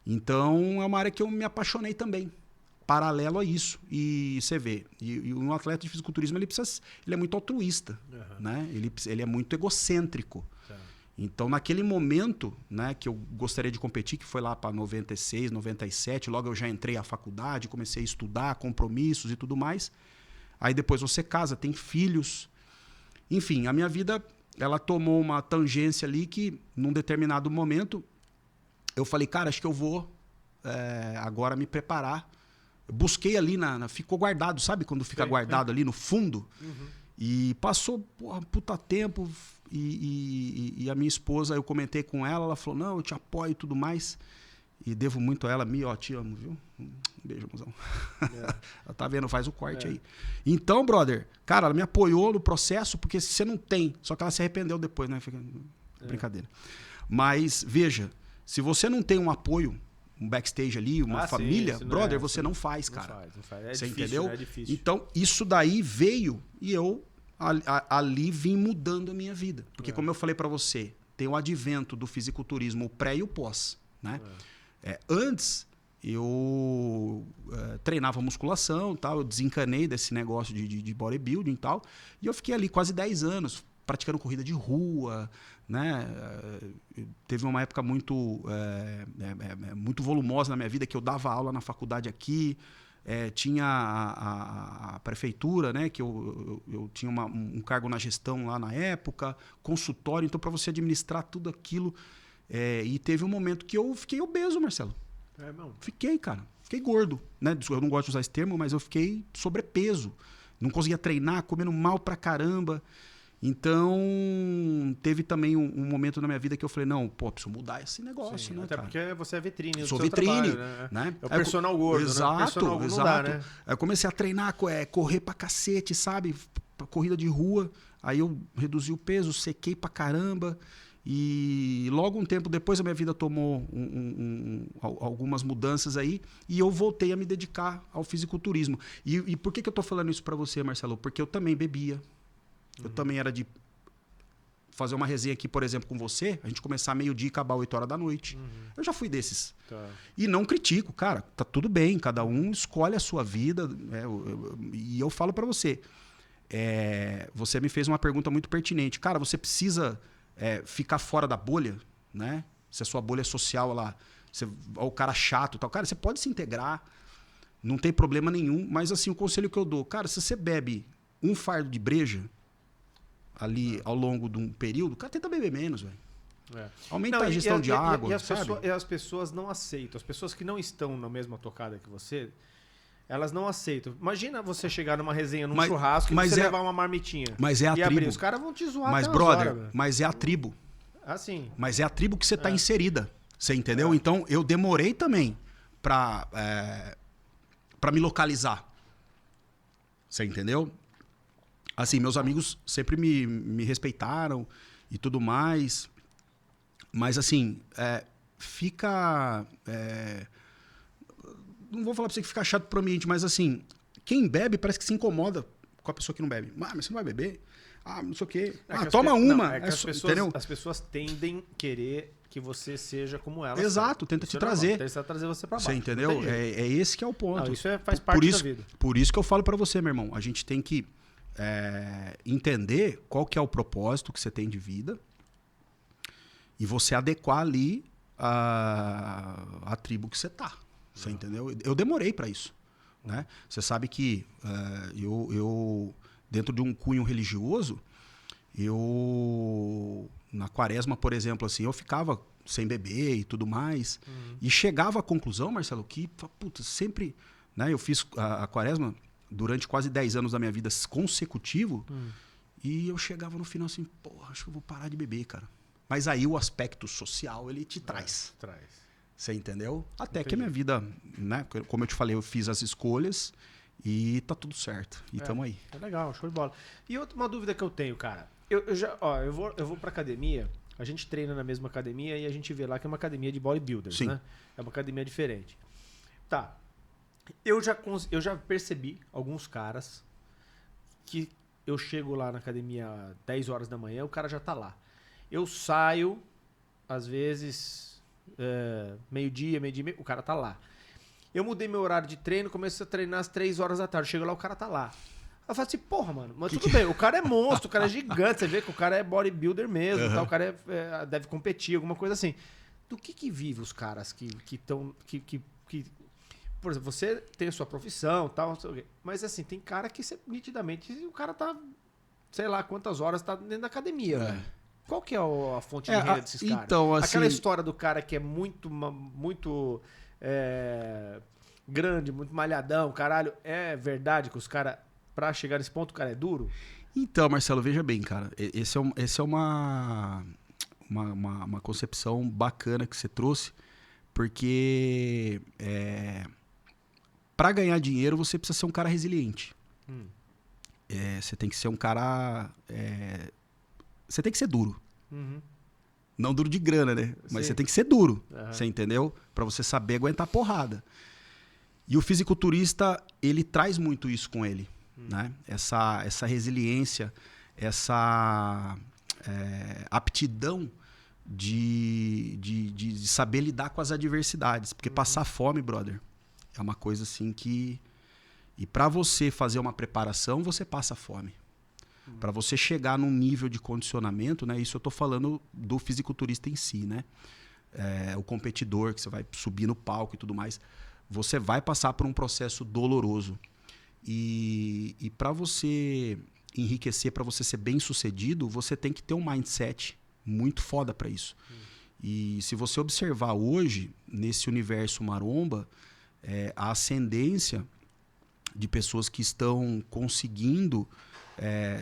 B: Então, é uma área que eu me apaixonei também, paralelo a isso. E você vê, e um atleta de fisiculturismo, ele é muito altruísta, né? Ele é muito egocêntrico. Então, naquele momento, né, que eu gostaria de competir, que foi lá para 96, 97, logo eu já entrei à faculdade, comecei a estudar, compromissos e tudo mais. Aí depois você casa, tem filhos. Enfim, a minha vida, ela tomou uma tangência ali que, num determinado momento, eu falei, cara, acho que eu vou agora me preparar. Eu busquei ali, ficou guardado, sabe quando fica guardado ali no fundo? E passou puta tempo e a minha esposa, eu comentei com ela, ela falou, não, eu te apoio e tudo mais. E devo muito a ela, te amo, viu? Um beijo, mozão. Ela tá vendo, faz o corte aí. Então, brother, cara, ela me apoiou no processo, porque se você não tem, só que ela se arrependeu depois, né? Brincadeira. Mas, veja, se você não tem um apoio, um backstage ali, uma família, brother, você não faz, cara.
C: Não faz. É
B: você
C: difícil,
B: entendeu?
C: É difícil.
B: Então, isso daí veio e eu ali vim mudando a minha vida. Porque, como eu falei para você, tem o advento do fisiculturismo, o pré e o pós, né? Antes, eu treinava musculação, tal, eu desencanei desse negócio de bodybuilding e tal, e eu fiquei ali quase 10 anos praticando corrida de rua, né? Teve uma época muito volumosa na minha vida, que eu dava aula na faculdade aqui, tinha a prefeitura, né? Que eu tinha um cargo na gestão lá na época, consultório, então para você administrar tudo aquilo. E teve um momento que eu fiquei obeso, Marcelo.
C: Não.
B: Fiquei, cara. Fiquei gordo, né? Eu não gosto de usar esse termo, mas eu fiquei sobrepeso. Não conseguia treinar, comendo mal pra caramba. Então, teve também um momento na minha vida que eu falei, não, preciso mudar esse negócio, né,
C: até
B: cara?
C: porque você é vitrine do
B: Sou
C: seu
B: vitrine,
C: trabalho,
B: né?
C: É o personal gordo,
B: exato,
C: né? O personal gordo
B: exato.
C: Não dá, né?
B: Aí eu comecei a treinar, correr pra cacete, sabe? Corrida de rua. Aí eu reduzi o peso, sequei pra caramba. E logo um tempo depois a minha vida tomou algumas mudanças aí e eu voltei a me dedicar ao fisiculturismo. E por que eu tô falando isso pra você, Marcelo? Porque eu também bebia. Eu também era de fazer uma resenha aqui, por exemplo, com você, a gente começar meio-dia e acabar 8 horas da noite. Eu já fui desses. E não critico, cara, tá tudo bem, cada um escolhe a sua vida. E eu falo pra você, você me fez uma pergunta muito pertinente. Cara, você precisa ficar fora da bolha, né? Se a sua bolha social, o cara chato e tal, cara, você pode se integrar, não tem problema nenhum, mas assim, o conselho que eu dou, cara, se você bebe um fardo de breja ali ao longo de um período, cara, tenta beber menos, velho. Aumenta a ingestão de água, sabe?
C: E as pessoas não aceitam. As pessoas que não estão na mesma tocada que você, elas não aceitam. Imagina você chegar numa resenha, num churrasco, e você levar uma marmitinha.
B: Mas é a tribo.
C: Abrir. Os caras vão te zoar.
B: Mas, brother, mas é a tribo.
C: Assim.
B: Mas é a tribo que você está inserida. Você entendeu? Então, eu demorei também para me localizar. Você entendeu? Assim, meus amigos sempre me respeitaram e tudo mais. Mas, assim, fica... não vou falar pra você que fica chato pro ambiente, mas, assim, quem bebe parece que se incomoda com a pessoa que não bebe. Mas você não vai beber? não sei o quê.
C: É que
B: Toma uma.
C: É que
B: entendeu?
C: as pessoas tendem a querer que você seja como elas.
B: Exato, tenta te trazer.
C: Tenta trazer você pra baixo.
B: Você entendeu? É esse que é o ponto.
C: Não, isso faz parte da vida.
B: Por isso que eu falo pra você, meu irmão. A gente tem que entender qual que é o propósito que você tem de vida e você adequar ali a tribo que você tá. Você entendeu? Eu demorei pra isso. Né? Você sabe que eu, dentro de um cunho religioso, na quaresma, por exemplo, assim, eu ficava sem beber e tudo mais. E chegava à conclusão, Marcelo, que puta, sempre... Né, eu fiz a quaresma durante quase 10 anos da minha vida consecutivo. E eu chegava no final assim, porra, acho que eu vou parar de beber, cara. Mas aí o aspecto social, ele te traz. Você entendeu? Até que a minha vida, né? Como eu te falei, eu fiz as escolhas e tá tudo certo. E tamo aí.
C: É legal, show de bola. E uma dúvida que eu tenho, cara. Eu vou pra academia, a gente treina na mesma academia e a gente vê lá que é uma academia de bodybuilders,
B: Sim.
C: né? É uma academia diferente. Tá. Eu já percebi alguns caras que eu chego lá na academia 10 horas da manhã, o cara já tá lá. Eu saio, às vezes... meio-dia, o cara tá lá. Eu mudei meu horário de treino, comecei a treinar às 3 horas da tarde. Chego lá, o cara tá lá. Eu falo assim, porra, mano, mas tudo bem, o cara é monstro, o cara é gigante, você vê que o cara é bodybuilder mesmo, tá? O cara deve competir, alguma coisa assim. Do que vive os caras que estão... Por exemplo, você tem a sua profissão e tal, não sei o quê. Mas assim, tem cara que nitidamente o cara tá, sei lá quantas horas tá dentro da academia, velho. Qual que é a fonte de renda desses caras?
B: Então, assim,
C: aquela história do cara que é muito grande, muito malhadão, caralho, é verdade que os caras, pra chegar nesse ponto, o cara é duro?
B: Então, Marcelo, veja bem, cara. Esse é uma concepção bacana que você trouxe, porque para ganhar dinheiro você precisa ser um cara resiliente. Você tem que ser um cara... Você tem que ser duro. Não duro de grana, né? Mas você tem que ser duro. Você entendeu? Pra você saber aguentar porrada. E o fisiculturista, ele traz muito isso com ele. Né? Essa resiliência, essa aptidão de saber lidar com as adversidades. Porque passar fome, brother, é uma coisa assim que... E pra você fazer uma preparação, você passa fome. Para você chegar num nível de condicionamento, né? Isso eu tô falando do fisiculturista em si, né? O competidor, que você vai subir no palco e tudo mais. Você vai passar por um processo doloroso. E para você enriquecer, para você ser bem sucedido, você tem que ter um mindset muito foda para isso. E se você observar hoje, nesse universo maromba, a ascendência de pessoas que estão conseguindo...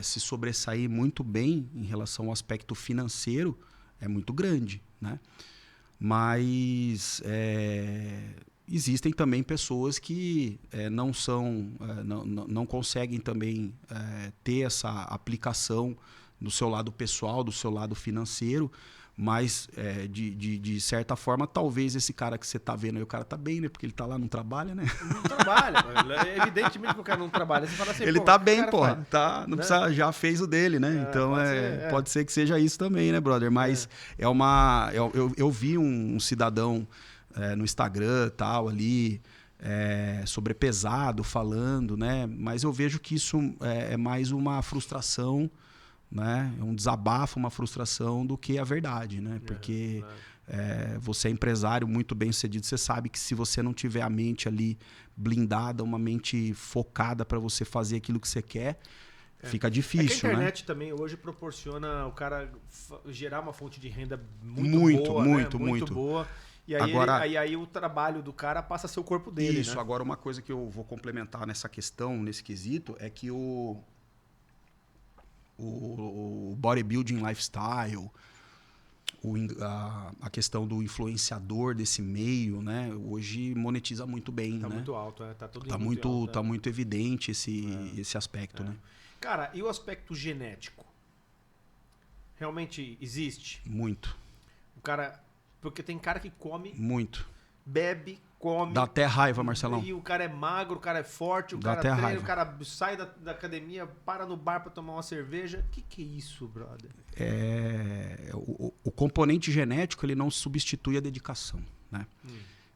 B: se sobressair muito bem em relação ao aspecto financeiro é muito grande, né? Mas existem também pessoas que não conseguem também ter essa aplicação do seu lado pessoal, do seu lado financeiro, mas de certa forma, talvez esse cara que você tá vendo aí, o cara tá bem, né? Porque ele tá lá, não trabalha, né?
C: Não trabalha, evidentemente que o cara não trabalha. Você fala assim,
B: ele tá bem,
C: porra.
B: Tá, não precisa, já fez o dele, né? Então pode ser que seja isso também, né, brother? Mas eu vi um cidadão no Instagram tal ali, sobrepesado, falando, né? Mas eu vejo que isso é mais uma frustração, né? É um desabafo, uma frustração do que a verdade, né? Porque você é empresário muito bem sucedido, você sabe que se você não tiver a mente ali blindada, uma mente focada para você fazer aquilo que você quer, fica difícil,
C: que a internet também hoje proporciona o cara gerar uma fonte de renda
B: muito
C: boa. E aí,
B: agora,
C: aí o trabalho do cara passa a ser o corpo dele,
B: isso,
C: né?
B: Agora uma coisa que eu vou complementar nessa questão, nesse quesito, é que o bodybuilding lifestyle, a questão do influenciador desse meio, né? Hoje monetiza muito bem,
C: tá
B: né?
C: Muito alto, tá tudo
B: tá muito evidente esse aspecto, né?
C: Cara, e o aspecto genético? Realmente existe?
B: Muito.
C: O cara... Porque tem cara que come...
B: Muito.
C: Bebe, come.
B: Dá até raiva, Marcelão.
C: E o cara é magro, o cara é forte, o
B: Dá
C: cara
B: até
C: treina,
B: raiva.
C: o cara sai da academia, para no bar pra tomar uma cerveja. Que é isso, brother?
B: O componente genético ele não substitui a dedicação, né?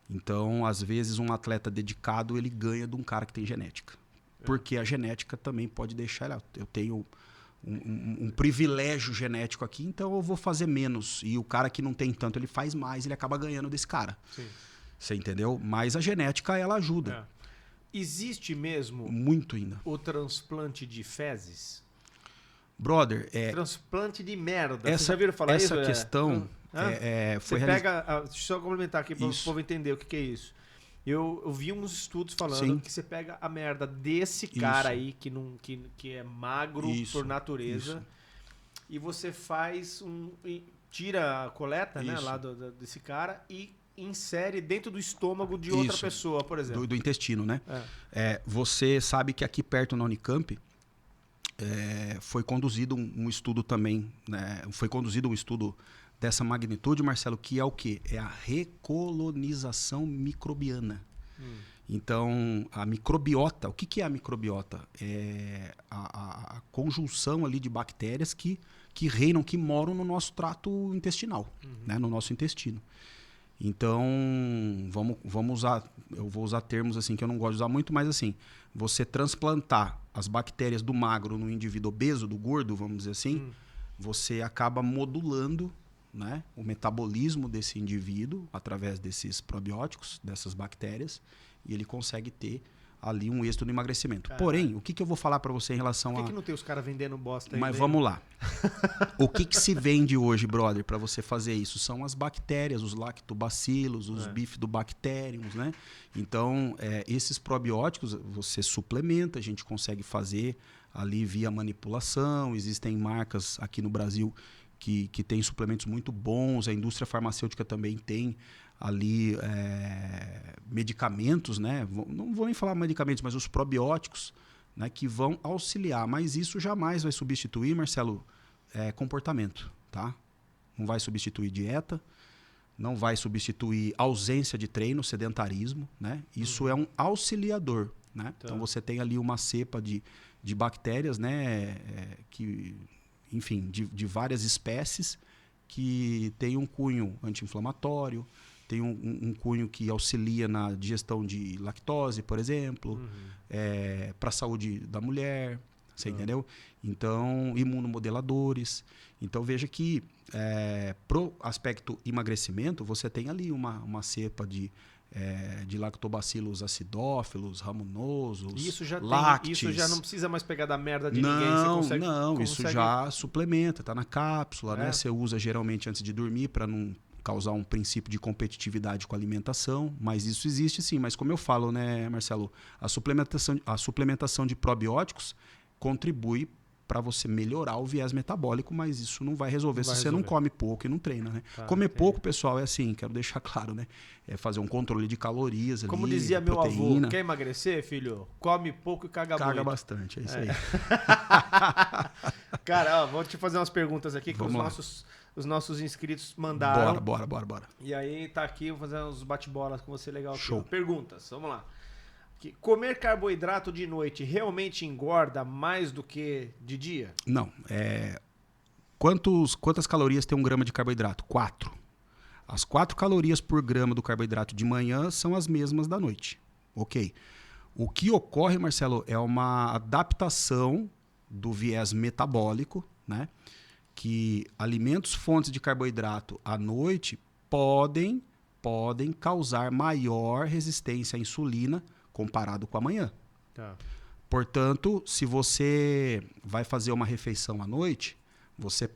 B: Então, às vezes, um atleta dedicado ele ganha de um cara que tem genética. Porque a genética também pode deixar... Eu tenho um privilégio genético aqui, então eu vou fazer menos. E o cara que não tem tanto, ele faz mais, ele acaba ganhando desse cara.
C: Sim.
B: Você entendeu? Mas a genética, ela ajuda.
C: Existe mesmo
B: Muito ainda.
C: o transplante de fezes?
B: Brother,
C: Transplante de merda. Vocês
B: essa,
C: já viram falar isso?
B: essa questão
C: Você
B: foi
C: pega... deixa eu só complementar aqui para o
B: Isso.
C: povo entender o que é isso. Eu vi uns estudos falando
B: Sim.
C: que você pega a merda desse cara aí, que é magro
B: Isso.
C: por natureza,
B: Isso.
C: e você faz tira a coleta, né,
B: Isso.
C: lá desse cara e insere dentro do estômago de outra
B: Isso.
C: pessoa, por exemplo.
B: do intestino, né? Você sabe que aqui perto na Unicamp foi conduzido um estudo também, né? Foi conduzido um estudo dessa magnitude, Marcelo, que é o quê? É a recolonização microbiana. Então, a microbiota, o que é a microbiota? É a conjunção ali de bactérias que reinam, que moram no nosso trato intestinal, né? No nosso intestino. Então, vamos usar, eu vou usar termos assim que eu não gosto de usar muito, mas assim, você transplantar as bactérias do magro no indivíduo obeso, do gordo, vamos dizer assim, você acaba modulando, né, o metabolismo desse indivíduo através desses probióticos, dessas bactérias, e ele consegue ter ali um êxito no emagrecimento.
C: Caralho.
B: Porém, o que eu vou falar para você em relação
C: Por que não tem os caras vendendo bosta aí?
B: Mas vamos lá. O que se vende hoje, brother, para você fazer isso? São as bactérias, os lactobacilos, os bifidobacteriums, né? Então, esses probióticos você suplementa, a gente consegue fazer ali via manipulação. Existem marcas aqui no Brasil que têm suplementos muito bons. A indústria farmacêutica também tem ali medicamentos, né? Não vou nem falar medicamentos, mas os probióticos, né, que vão auxiliar. Mas isso jamais vai substituir, Marcelo, comportamento, tá? Não vai substituir dieta, não vai substituir ausência de treino, sedentarismo, né? Isso é um auxiliador, né? Então você tem ali uma cepa de bactérias, né, que, enfim, de várias espécies que tem um cunho anti-inflamatório, tem um cunho que auxilia na digestão de lactose, por exemplo, para a saúde da mulher, você entendeu? Então, imunomodeladores. Então, veja que pro aspecto emagrecimento, você tem ali uma cepa de lactobacillus acidófilos, ramonosos,
C: Isso já
B: lácteos.
C: isso já não precisa mais pegar da merda de ninguém. Você consegue,
B: isso já suplementa, tá na cápsula, né? Você usa geralmente antes de dormir para não causar um princípio de competitividade com a alimentação, mas isso existe sim. Mas como eu falo, né, Marcelo, a suplementação de probióticos contribui para você melhorar o viés metabólico, mas isso não vai resolver se você não come pouco e não treina, né? Comer pouco, pessoal, é assim, quero deixar claro, né? É fazer um controle de calorias ali,
C: como dizia meu
B: proteína.
C: avô, quer emagrecer, filho? Come pouco e caga muito.
B: Caga bastante, é isso aí.
C: Cara, vou te fazer umas perguntas aqui que os nossos inscritos mandaram.
B: Bora.
C: E aí tá aqui, vou fazer uns bate-bolas com você legal.
B: Show.
C: Aqui. Perguntas, vamos lá. Comer carboidrato de noite realmente engorda mais do que de dia?
B: Não. Quantas calorias tem um grama de carboidrato? 4. As 4 calorias por grama do carboidrato de manhã são as mesmas da noite. Ok. O que ocorre, Marcelo, é uma adaptação do viés metabólico, né? Que alimentos fontes de carboidrato à noite podem causar maior resistência à insulina comparado com a manhã.
C: Tá.
B: Portanto, se você vai fazer uma refeição à noite, você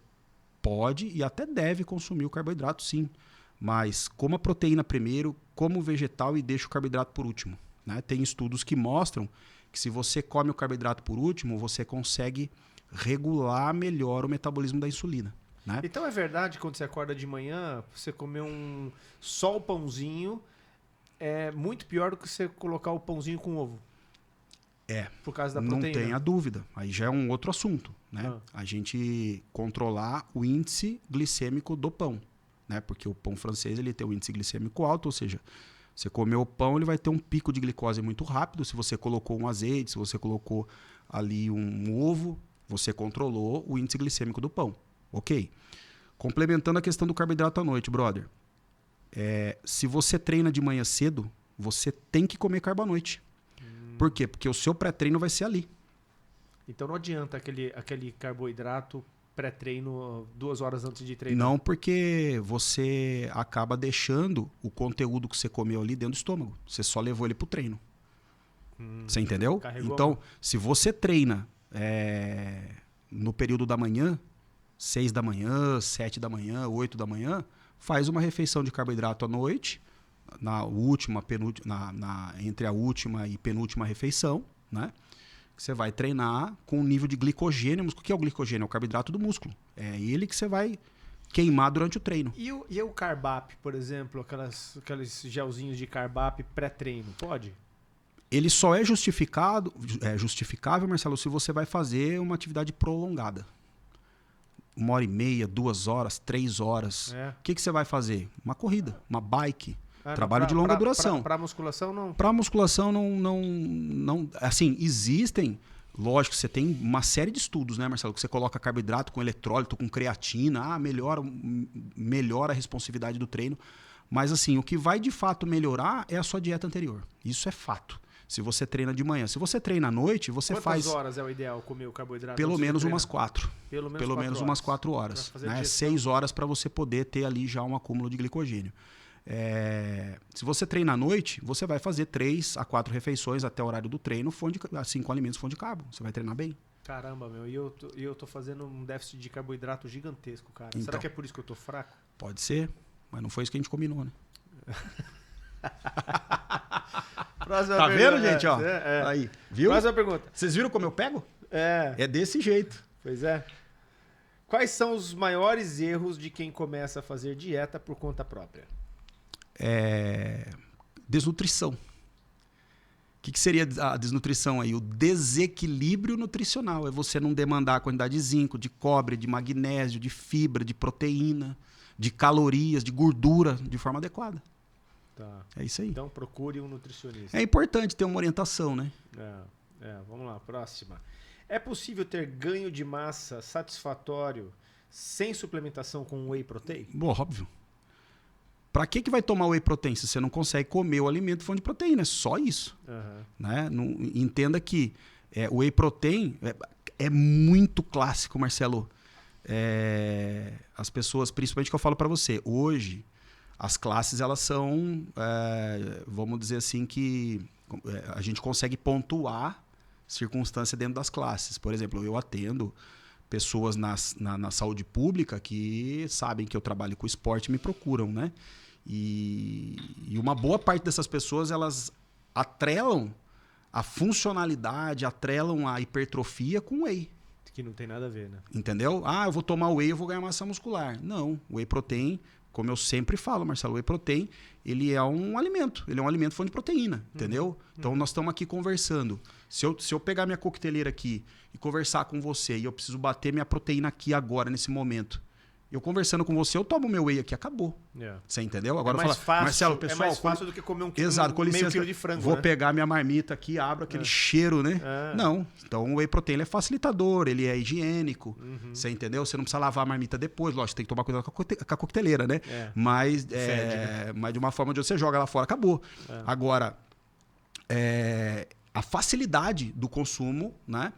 B: pode e até deve consumir o carboidrato, sim. Mas coma a proteína primeiro, coma o vegetal e deixa o carboidrato por último, né? Tem estudos que mostram que se você come o carboidrato por último, você consegue regular melhor o metabolismo da insulina, né?
C: Então é verdade, quando você acorda de manhã, você comer só o pãozinho é muito pior do que você colocar o pãozinho com ovo? Por causa da proteína.
B: Não tenha dúvida. Aí já é um outro assunto, né? A gente controlar o índice glicêmico do pão, né? Porque o pão francês ele tem um índice glicêmico alto, ou seja, Você comeu o pão, ele vai ter um pico de glicose muito rápido. Se você colocou um azeite, se você colocou ali um ovo, você controlou o índice glicêmico do pão. Ok. Complementando a questão do carboidrato à noite, brother. Se você treina de manhã cedo, você tem que comer carbo à noite. Por quê? Porque o seu pré-treino vai ser ali.
C: Então não adianta aquele carboidrato pré-treino 2 horas antes de treinar.
B: Não, porque você acaba deixando o conteúdo que você comeu ali dentro do estômago. Você só levou ele pro treino. Você entendeu?
C: Carregou.
B: Então, se você treina no período da manhã, 6 da manhã, 7 da manhã, 8 da manhã, faz uma refeição de carboidrato à noite, entre a última e penúltima refeição, né? Você vai treinar com um nível de glicogênio. O que é o glicogênio? É o carboidrato do músculo. É ele que você vai queimar durante o treino.
C: E o Carbap, por exemplo, aqueles gelzinhos de Carbap pré-treino, pode?
B: Ele só é justificável, Marcelo, se você vai fazer uma atividade prolongada. 1h30, 2 horas, 3 horas. O que você vai fazer? Uma corrida, uma bike. Trabalho de longa duração.
C: Para musculação, não?
B: Para musculação, não. Assim, existem. Lógico, você tem uma série de estudos, né, Marcelo? Que você coloca carboidrato com eletrólito, com creatina. Melhora a responsividade do treino. Mas, assim, o que vai de fato melhorar é a sua dieta anterior. Isso é fato. Se você treina de manhã. Se você treina à noite, você faz...
C: Quantas horas é o ideal comer o carboidrato?
B: Pelo menos umas 4.
C: Pelo menos
B: umas 4 horas. Né? 6 horas para você poder ter ali já um acúmulo de glicogênio. Se você treina à noite, você vai fazer 3 a 4 refeições até o horário do treino, assim, com alimentos fonte de carbo. Você vai treinar bem.
C: Caramba, meu. E eu tô fazendo um déficit de carboidrato gigantesco, cara.
B: Então,
C: será que é por isso que eu tô fraco?
B: Pode ser, mas não foi isso que a gente combinou, né? Tá vendo, gente? Ó, aí, viu?
C: Próxima pergunta.
B: Vocês viram como eu pego? É desse jeito.
C: Pois é. Quais são os maiores erros de quem começa a fazer dieta por conta própria?
B: Desnutrição. O que seria a desnutrição aí? O desequilíbrio nutricional. É você não demandar a quantidade de zinco, de cobre, de magnésio, de fibra, de proteína, de calorias, de gordura de forma adequada.
C: Tá.
B: É isso aí.
C: Então procure um nutricionista.
B: É importante ter uma orientação, né?
C: Vamos lá, próxima. É possível ter ganho de massa satisfatório sem suplementação com whey protein?
B: Bom, óbvio. Pra que vai tomar whey protein se você não consegue comer o alimento fonte de proteína? É só isso. Né? Entenda que o whey protein é muito clássico, Marcelo. As pessoas, principalmente que eu falo pra você, hoje as classes elas são, vamos dizer assim, que a gente consegue pontuar circunstância dentro das classes. Por exemplo, eu atendo pessoas na saúde pública que sabem que eu trabalho com esporte e me procuram, né? E uma boa parte dessas pessoas, elas atrelam a funcionalidade, atrelam a hipertrofia com whey.
C: Que não tem nada a ver, né?
B: Entendeu? Eu vou tomar whey e eu vou ganhar massa muscular. Não, o whey protein, como eu sempre falo, Marcelo, o whey protein, ele é um alimento. Ele é um alimento fonte de proteína, entendeu? Então, nós estamos aqui conversando. Se eu pegar minha coqueteleira aqui e conversar com você e eu preciso bater minha proteína aqui agora, nesse momento, eu conversando com você, eu tomo meu whey aqui, acabou. Você entendeu? Agora
C: mais fácil,
B: Marcelo, pessoal...
C: É mais fácil do que comer
B: Exato, com licença,
C: meio quilo de frango,
B: vou
C: né?
B: pegar minha marmita aqui, abro aquele cheiro, né? Não. Então, o whey protein ele é facilitador, ele é higiênico. Você entendeu? Você não precisa lavar a marmita depois. Lógico, tem que tomar cuidado com a coqueteleira, né? Mas de uma forma onde você joga lá fora, acabou. Agora, a facilidade do consumo, né,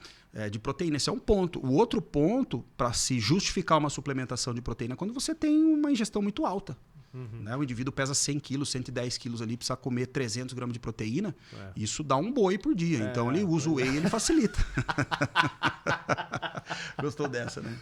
B: de proteína, esse é um ponto. O outro ponto, para se justificar uma suplementação de proteína, é quando você tem uma ingestão muito alta. Né? O indivíduo pesa 100 quilos, 110 quilos ali, precisa comer 300 gramas de proteína, isso dá um boi por dia. Então ele usa o whey e ele facilita. Gostou dessa, né?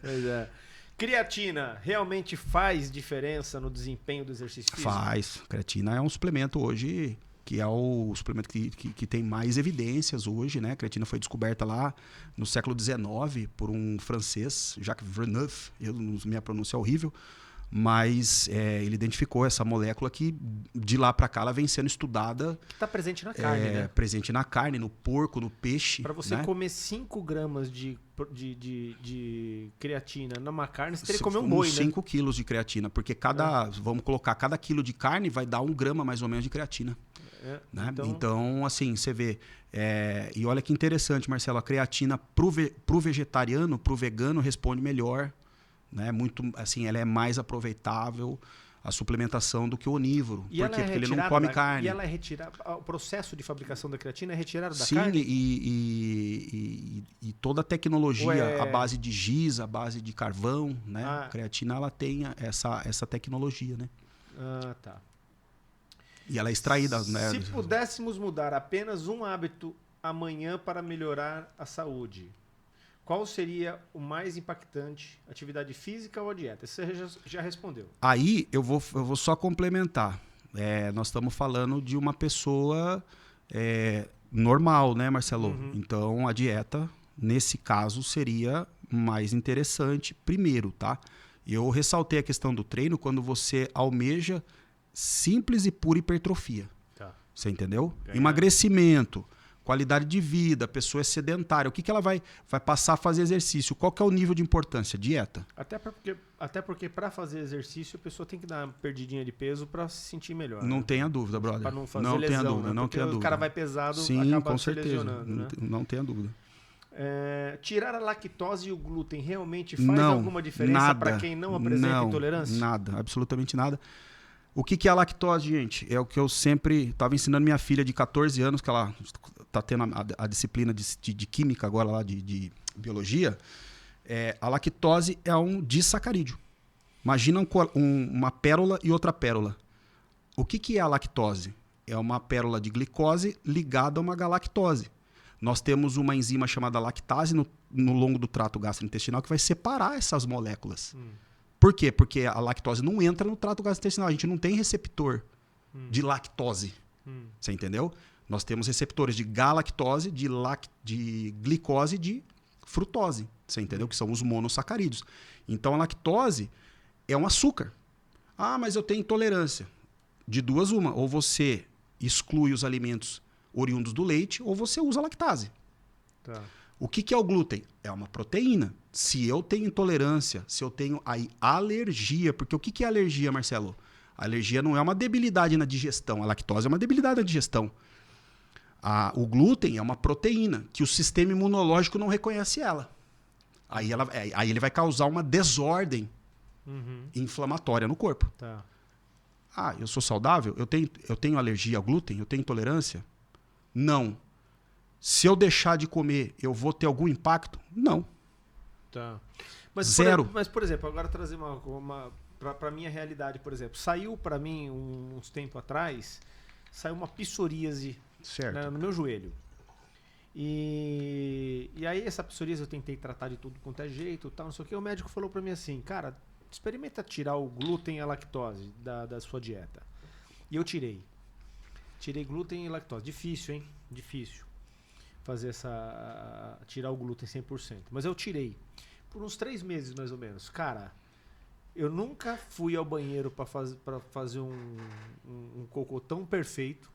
C: Pois é. Creatina realmente faz diferença no desempenho do exercício físico?
B: Faz. Creatina é um suplemento hoje... que é o suplemento que tem mais evidências hoje, né? A creatina foi descoberta lá no século XIX por um francês, Jacques Villeneuve. Minha pronúncia é horrível, mas ele identificou essa molécula que de lá para cá ela vem sendo estudada.
C: Que está presente na carne, né?
B: Presente na carne, no porco, no peixe.
C: Para você
B: né?
C: comer 5 gramas de creatina numa carne, você teria que comer um boi, né?
B: 5 quilos de creatina, porque vamos colocar, cada quilo de carne vai dar 1 grama mais ou menos de creatina. Né? Então, assim, você vê. E olha que interessante, Marcelo, a creatina pro vegetariano, pro vegano, responde melhor. Né? Muito, assim, ela é mais aproveitável a suplementação do que o onívoro.
C: E
B: porque ele não come carne.
C: E ela é retirada. O processo de fabricação da creatina é retirado da
B: Sim,
C: carne?
B: E toda a tecnologia, a base de giz, a base de carvão, né? A creatina ela tem essa tecnologia, né?
C: Ah, tá.
B: E ela é extraída, né?
C: Se pudéssemos mudar apenas um hábito amanhã para melhorar a saúde, qual seria o mais impactante? Atividade física ou a dieta? Você já respondeu.
B: Aí eu vou só complementar. Nós estamos falando de uma pessoa normal, né, Marcelo?
C: Uhum.
B: Então a dieta, nesse caso, seria mais interessante primeiro, tá? Eu ressaltei a questão do treino quando você almeja simples e pura hipertrofia.
C: Tá.
B: Você entendeu?
C: Ganhar.
B: Emagrecimento, qualidade de vida, a pessoa é sedentária. O que ela vai passar a fazer exercício? Qual que é o nível de importância? Dieta.
C: Até porque para fazer exercício, a pessoa tem que dar uma perdidinha de peso para se sentir melhor.
B: Não
C: né?
B: tenha dúvida, brother.
C: Para não fazer
B: não
C: lesão,
B: tenha dúvida,
C: né?
B: não
C: Porque
B: tenha dúvida.
C: o cara vai pesado,
B: Sim,
C: acaba
B: com
C: se
B: certeza.
C: lesionando. Né?
B: Não tenha dúvida.
C: Tirar a lactose e o glúten realmente faz alguma diferença para quem não apresenta intolerância?
B: Nada, absolutamente nada. O que é a lactose, gente? É o que eu sempre estava ensinando minha filha de 14 anos, que ela está tendo a disciplina de química agora lá, de biologia. A lactose é um disacarídeo. Imagina uma pérola e outra pérola. O que é a lactose? É uma pérola de glicose ligada a uma galactose. Nós temos uma enzima chamada lactase no longo do trato gastrointestinal que vai separar essas moléculas. Por quê? Porque a lactose não entra no trato gastrointestinal. A gente não tem receptor de lactose. Você entendeu? Nós temos receptores de galactose, de glicose e de frutose. Você entendeu? Que são os monossacarídeos. Então a lactose é um açúcar. Ah, mas eu tenho intolerância. De duas, uma. Ou você exclui os alimentos oriundos do leite, ou você usa lactase.
C: Tá.
B: O que é o glúten? É uma proteína. Se eu tenho intolerância, se eu tenho aí alergia, porque o que é alergia, Marcelo? A alergia não é uma debilidade na digestão, a lactose é uma debilidade na digestão. O glúten é uma proteína que o sistema imunológico não reconhece ela. Aí ele vai causar uma desordem inflamatória no corpo.
C: Tá.
B: Ah, eu sou saudável? Eu tenho alergia ao glúten? Eu tenho intolerância? Não. Se eu deixar de comer, eu vou ter algum impacto? Não.
C: Tá.
B: Zero.
C: Mas, por exemplo, agora trazer para a minha realidade, por exemplo. Saiu para mim, uns tempos atrás, saiu uma psoríase, né, no meu joelho. E aí essa psoríase eu tentei tratar de tudo quanto é jeito, tal, não sei o que. O médico falou para mim assim, cara, experimenta tirar o glúten e a lactose da sua dieta. E eu tirei. Tirei glúten e lactose. Difícil, hein? Difícil. Tirar o glúten 100%. Mas eu tirei. Por uns 3 meses, mais ou menos. Cara, eu nunca fui ao banheiro para fazer um cocô tão perfeito.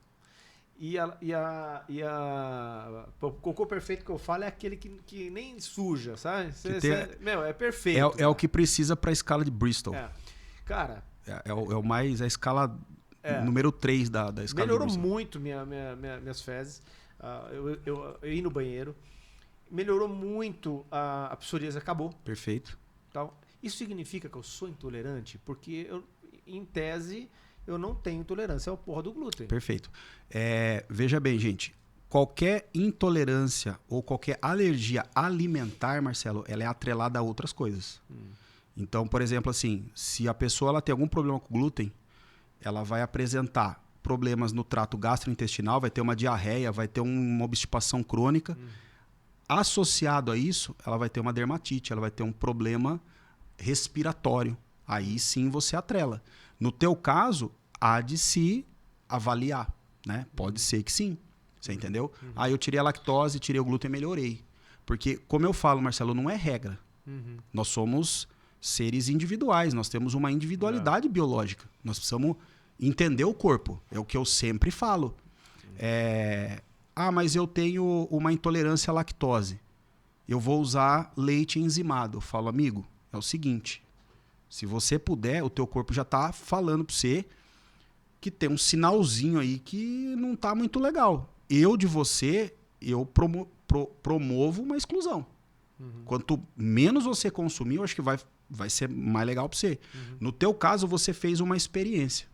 C: O cocô perfeito que eu falo é aquele que nem suja, sabe? É perfeito.
B: É o que precisa para a escala de Bristol.
C: Cara...
B: É a escala número 3 da escala
C: melhorou
B: de Bristol.
C: muito minhas fezes. Eu ia no banheiro. Melhorou muito, a psoríase acabou.
B: Perfeito.
C: Tal. Isso significa que eu sou intolerante? Porque, em tese, eu não tenho intolerância ao porra do glúten.
B: Perfeito. Veja bem, gente. Qualquer intolerância ou qualquer alergia alimentar, Marcelo, ela é atrelada a outras coisas. Então, por exemplo, assim, se a pessoa ela tem algum problema com glúten, ela vai apresentar problemas no trato gastrointestinal, vai ter uma diarreia, vai ter uma obstipação crônica. Associado a isso, ela vai ter uma dermatite, ela vai ter um problema respiratório. Aí sim você atrela. No teu caso, há de se avaliar, né? Pode ser que sim. Você entendeu? Aí eu tirei a lactose, tirei o glúten e melhorei. Porque, como eu falo, Marcelo, não é regra. Nós somos seres individuais, nós temos uma individualidade biológica. Nós precisamos entender o corpo. É o que eu sempre falo. Mas eu tenho uma intolerância à lactose. Eu vou usar leite enzimado. Eu falo, amigo, é o seguinte, se você puder, o teu corpo já está falando para você que tem um sinalzinho aí que não está muito legal. Eu promovo uma exclusão. Quanto menos você consumir, eu acho que vai ser mais legal para você. No teu caso, você fez uma experiência.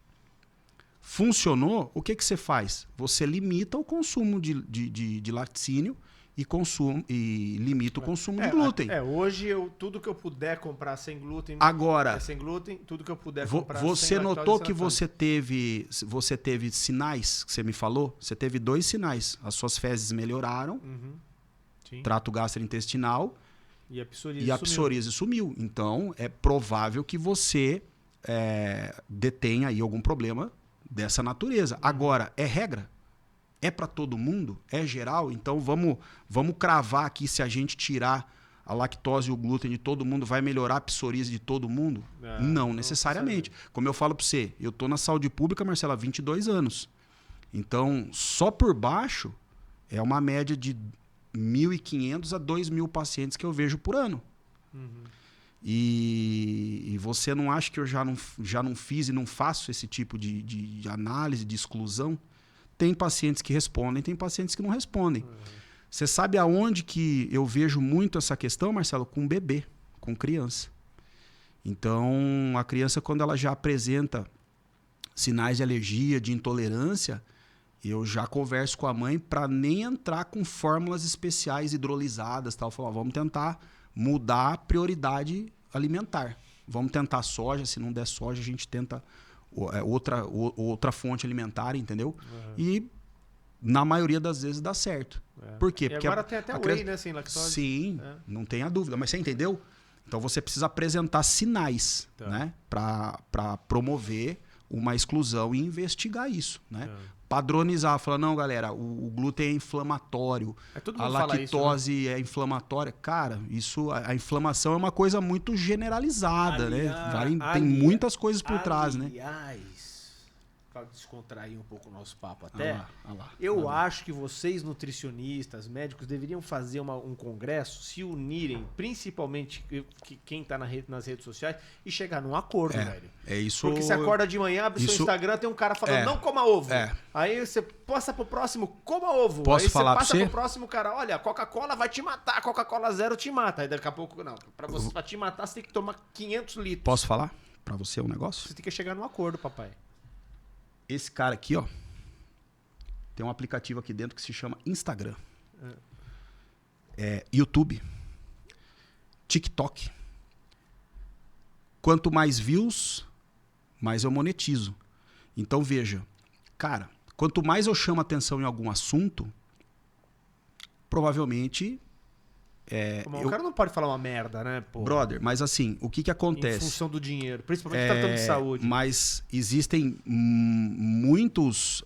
B: Funcionou, o que você faz? Você limita o consumo de laticínio e limita o consumo de glúten.
C: Hoje tudo que eu puder comprar sem glúten,
B: agora,
C: sem glúten, tudo que eu puder comprar
B: você
C: sem
B: notou
C: lactose,
B: que você teve sinais, que você me falou? Você teve 2 sinais. As suas fezes melhoraram, trato gastrointestinal
C: e a
B: psoríase sumiu. Então, é provável que você detenha aí algum problema dessa natureza. Agora, é regra? É para todo mundo? É geral? Então vamos cravar aqui, se a gente tirar a lactose e o glúten de todo mundo, vai melhorar a psoríase de todo mundo? Não necessariamente. Como eu falo para você, eu estou na saúde pública, Marcelo, há 22 anos. Então, só por baixo, é uma média de 1.500 a 2.000 pacientes que eu vejo por ano. E você não acha que eu já não fiz e não faço esse tipo de análise, de exclusão? Tem pacientes que respondem, tem pacientes que não respondem. Você sabe aonde que eu vejo muito essa questão, Marcelo? Com bebê, com criança. Então, a criança, quando ela já apresenta sinais de alergia, de intolerância, eu já converso com a mãe para nem entrar com fórmulas especiais hidrolisadas. Tal. Falar, vamos tentar mudar a prioridade alimentar. Vamos tentar soja, se não der soja, a gente tenta outra fonte alimentar, entendeu? E na maioria das vezes dá certo. Por quê?
C: Porque agora tem até whey, né, sem lactose.
B: Sim, não tenha dúvida. Mas você entendeu? Então você precisa apresentar sinais, né, para promover uma exclusão e investigar isso, né? Padronizar, falar, não, galera, o glúten é inflamatório, a lactose isso, né? É inflamatória. Cara, a inflamação é uma coisa muito generalizada, né? Tem muitas coisas por trás, né?
C: Para descontrair um pouco o nosso papo até, eu acho que vocês, nutricionistas, médicos, deveriam fazer um congresso, se unirem, principalmente quem está nas redes sociais, e chegar num acordo, velho.
B: É isso.
C: Porque você acorda de manhã, abre seu Instagram, tem um cara falando, não coma ovo. Aí você passa pro próximo, coma ovo.
B: Posso
C: aí
B: falar
C: você passa
B: pra você?
C: Pro próximo cara, olha, Coca-Cola vai te matar, Coca-Cola zero te mata. Aí daqui a pouco, não, pra te matar você tem que tomar 500 litros.
B: Posso falar pra você um negócio?
C: Você tem que chegar num acordo, papai.
B: Esse cara aqui, ó, tem um aplicativo aqui dentro que se chama Instagram. YouTube. TikTok. Quanto mais views, mais eu monetizo. Então, veja, cara, quanto mais eu chamo atenção em algum assunto, provavelmente...
C: O cara não pode falar uma merda, né? Pô?
B: Brother, mas assim, o que acontece?
C: Em função do dinheiro, principalmente tratando de saúde.
B: Mas existem muitos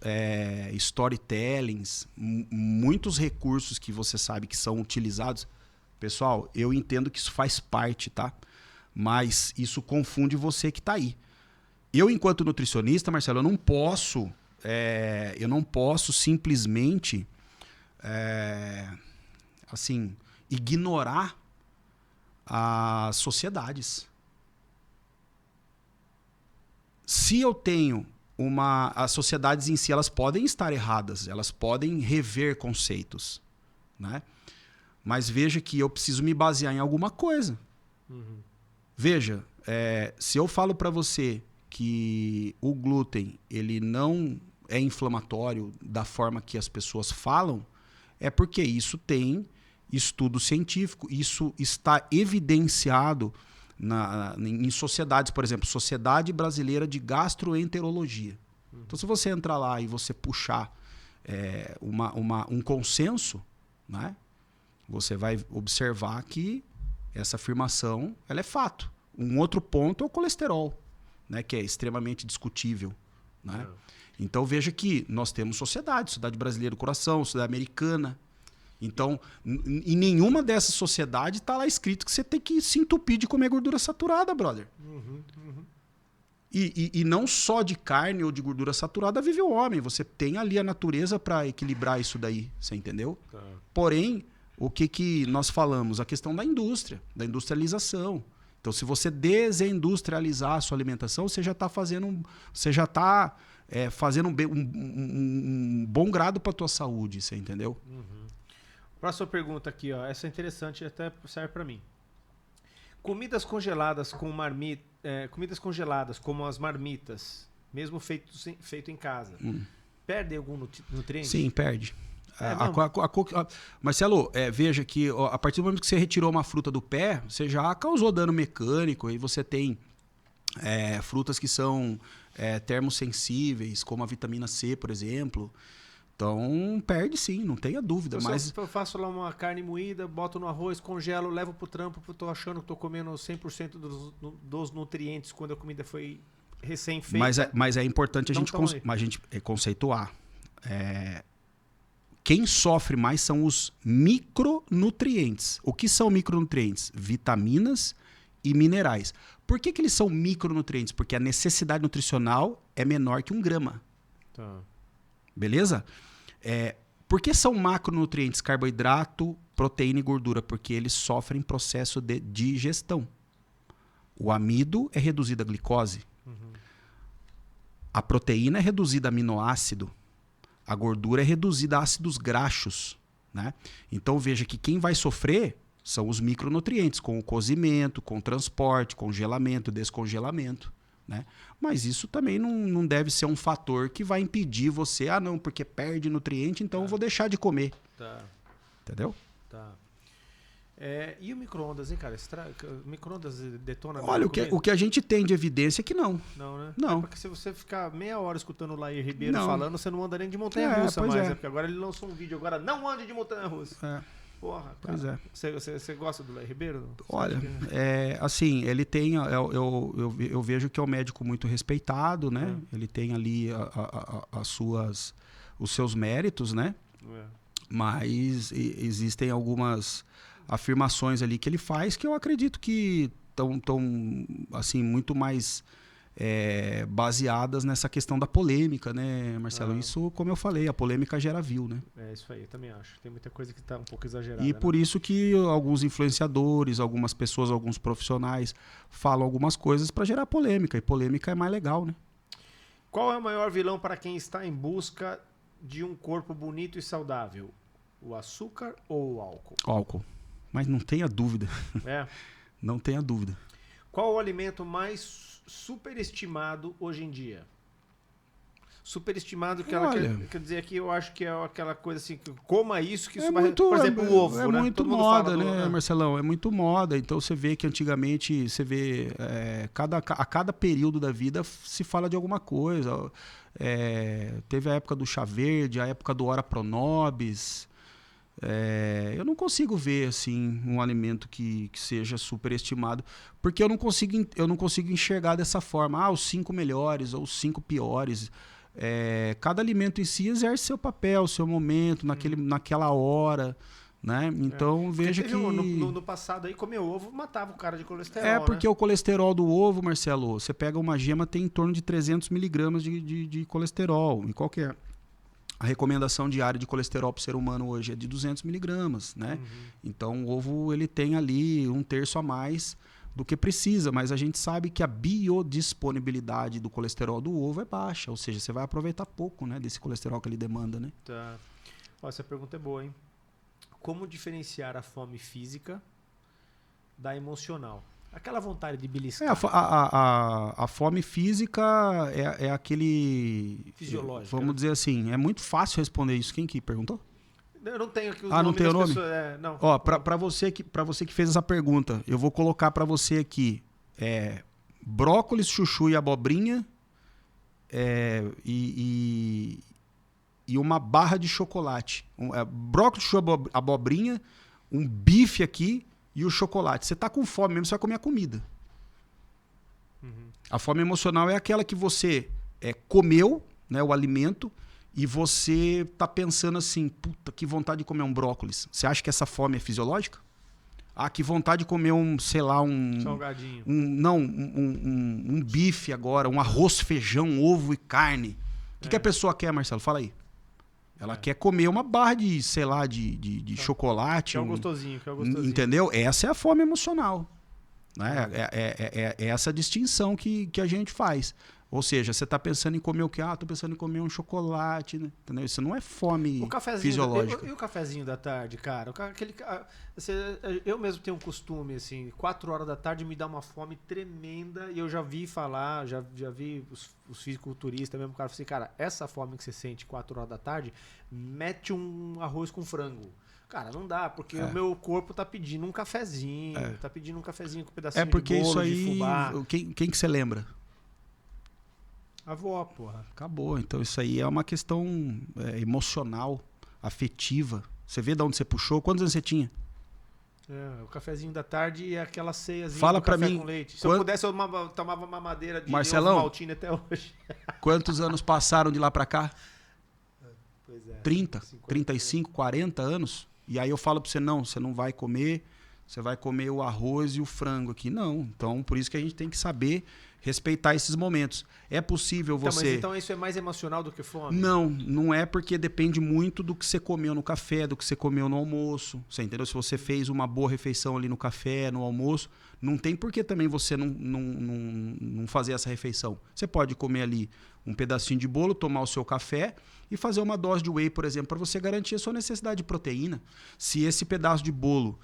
B: storytellings, muitos recursos que você sabe que são utilizados. Pessoal, eu entendo que isso faz parte, tá? Mas isso confunde você que tá aí. Eu, enquanto nutricionista, Marcelo, eu não posso simplesmente assim... ignorar as sociedades. Se eu tenho as sociedades em si, elas podem estar erradas, elas podem rever conceitos, né? Mas veja que eu preciso me basear em alguma coisa. Veja, se eu falo para você que o glúten ele não é inflamatório da forma que as pessoas falam, é porque isso tem estudo científico, isso está evidenciado em sociedades, por exemplo, Sociedade Brasileira de Gastroenterologia. Então, se você entrar lá e você puxar um consenso, né, você vai observar que essa afirmação ela é fato. Um outro ponto é o colesterol, né, que é extremamente discutível, né? Então, veja que nós temos Sociedade Brasileira do Coração, Sociedade Americana. Então, em nenhuma dessas sociedades tá lá escrito que você tem que se entupir de comer gordura saturada, brother. E não só de carne ou de gordura saturada vive o homem. Você tem ali a natureza para equilibrar isso daí, você entendeu?
C: Tá.
B: Porém, o que nós falamos? A questão da indústria, da industrialização. Então, se você desindustrializar a sua alimentação, você já está fazendo, fazendo um bom grado para a tua saúde, você entendeu?
C: Próxima pergunta aqui, ó. Essa é interessante e até serve para mim. Comidas congeladas comidas congeladas como as marmitas, mesmo feito em casa, perdem algum nutriente?
B: Sim, perde. Marcelo, veja que a partir do momento que você retirou uma fruta do pé, você já causou dano mecânico e você tem frutas que são termosensíveis, como a vitamina C, por exemplo. Então, perde sim, não tenha dúvida.
C: Então,
B: mas
C: eu faço lá uma carne moída, boto no arroz, congelo, levo pro trampo, tô achando que tô comendo 100% dos nutrientes quando a comida foi recém-feita.
B: Mas é importante a gente conceituar. Quem sofre mais são os micronutrientes. O que são micronutrientes? Vitaminas e minerais. Por que eles são micronutrientes? Porque a necessidade nutricional é menor que 1 grama.
C: Tá.
B: Beleza? Por que são macronutrientes? Carboidrato, proteína e gordura. Porque eles sofrem processo de digestão. O amido é reduzido a glicose. A proteína é reduzida a aminoácido. A gordura é reduzida a ácidos graxos. Né? Então veja que quem vai sofrer são os micronutrientes, com o cozimento, com o transporte, congelamento, descongelamento. Né? Mas isso também não deve ser um fator que vai impedir você, não, porque perde nutriente, então eu vou deixar de comer.
C: Tá.
B: Entendeu?
C: Tá. E o micro-ondas, hein, cara? O micro-ondas detona...
B: Olha, o que a gente tem de evidência é que não.
C: Não, né?
B: Não.
C: Porque se você ficar meia hora escutando o Lair Ribeiro
B: Não.
C: falando, você não anda nem de montanha-russa mais,
B: é.
C: Porque agora ele lançou um vídeo, agora não ande de montanha-russa. Porra,
B: Pois
C: cara. Você gosta do Lair Ribeiro?
B: Olha, assim, ele tem... Eu vejo que é um médico muito respeitado, né? Ele tem ali os seus méritos, né? Mas existem algumas afirmações ali que ele faz que eu acredito que estão assim, muito mais baseadas nessa questão da polêmica, né, Marcelo? Isso, como eu falei, a polêmica gera view, né?
C: É isso aí, eu também acho. Tem muita coisa que está um pouco exagerada.
B: E por isso que alguns influenciadores, algumas pessoas, alguns profissionais falam algumas coisas para gerar polêmica. E polêmica é mais legal, né?
C: Qual é o maior vilão para quem está em busca de um corpo bonito e saudável? O açúcar ou o álcool?
B: Álcool. Mas não tenha dúvida. Não tenha dúvida.
C: Qual o alimento mais superestimado hoje em dia? Superestimado, quer dizer que eu acho que é aquela coisa assim, que coma isso, que isso vai... Por exemplo, o ovo,
B: é
C: né?
B: muito
C: Todo mundo
B: moda,
C: fala
B: né, Marcelão? É muito moda. Então você vê que antigamente, a cada período da vida se fala de alguma coisa. Teve a época do chá verde, a época do ora pro nobis. Eu não consigo ver assim um alimento que seja superestimado, porque eu não consigo enxergar dessa forma, os 5 melhores ou os 5 piores. Cada alimento em si exerce seu papel, seu momento, naquela hora, né? Então veja que
C: no passado aí comer ovo matava o cara de colesterol.
B: Porque o colesterol do ovo, Marcelo, você pega uma gema, tem em torno de 300 miligramas de colesterol, em qualquer... A recomendação diária de colesterol para o ser humano hoje é de 200 miligramas, né? Então o ovo ele tem ali 1/3 a mais do que precisa, mas a gente sabe que a biodisponibilidade do colesterol do ovo é baixa, ou seja, você vai aproveitar pouco, né, desse colesterol que ele demanda, né?
C: Tá. Essa pergunta é boa, hein? Como diferenciar a fome física da emocional? Aquela vontade de beliscar.
B: A fome física é aquele...
C: Fisiológico.
B: Vamos dizer assim, é muito fácil responder isso. Quem que perguntou?
C: Eu não tenho aqui os
B: nomes. Não tem o nome?
C: Pessoas, não.
B: Ó, para você que fez essa pergunta, eu vou colocar para você aqui brócolis, chuchu e abobrinha e uma barra de chocolate. Brócolis, chuchu, abobrinha, um bife aqui e o chocolate. Você tá com fome mesmo, você vai comer a comida. A fome emocional é aquela que você comeu, né, o alimento, e você tá pensando assim, puta, que vontade de comer um brócolis. Você acha que essa fome é fisiológica? Ah, que vontade de comer sei lá,
C: salgadinho.
B: Um bife agora, um arroz, feijão, ovo e carne. O que a pessoa quer, Marcelo? Fala aí. Ela quer comer uma barra de, sei lá, de chocolate.
C: Que é o gostosinho.
B: Entendeu? Essa é a fome emocional. Né? É essa distinção que a gente faz. Ou seja, você está pensando em comer o quê? Ah, estou pensando em comer um chocolate, né? Entendeu? Isso não é fome fisiológica.
C: E o cafezinho da tarde, cara? Eu mesmo tenho um costume, assim, 4 horas da tarde me dá uma fome tremenda e eu já vi falar, já vi os fisiculturistas mesmo, o cara falou assim, cara, essa fome que você sente 4 horas da tarde, mete um arroz com frango. Cara, não dá, porque o meu corpo tá pedindo um cafezinho, tá pedindo um cafezinho com um pedacinho de bolo,
B: porque isso aí,
C: de fubá.
B: Quem que você lembra?
C: A avó, porra.
B: Acabou. Então isso aí é uma questão emocional, afetiva. Você vê de onde você puxou? Quantos anos você tinha?
C: O cafezinho da tarde e aquela ceiazinha
B: Fala
C: do
B: pra
C: café
B: mim,
C: com leite. Se eu pudesse, eu tomava mamadeira de
B: Marcelão,
C: maltina até hoje.
B: Quantos anos passaram de lá pra cá?
C: Pois é.
B: 30,
C: 50,
B: 35, 40 anos? E aí eu falo pra você, não, você não vai comer, você vai comer o arroz e o frango aqui. Não. Então, por isso que a gente tem que saber respeitar esses momentos. É possível você...
C: Mas então isso é mais emocional do que fome?
B: Não é, porque depende muito do que você comeu no café, do que você comeu no almoço. Você entendeu? Se você fez uma boa refeição ali no café, no almoço, não tem por que também você não fazer essa refeição. Você pode comer ali um pedacinho de bolo, tomar o seu café e fazer uma dose de whey, por exemplo, para você garantir a sua necessidade de proteína. Se esse pedaço de bolo,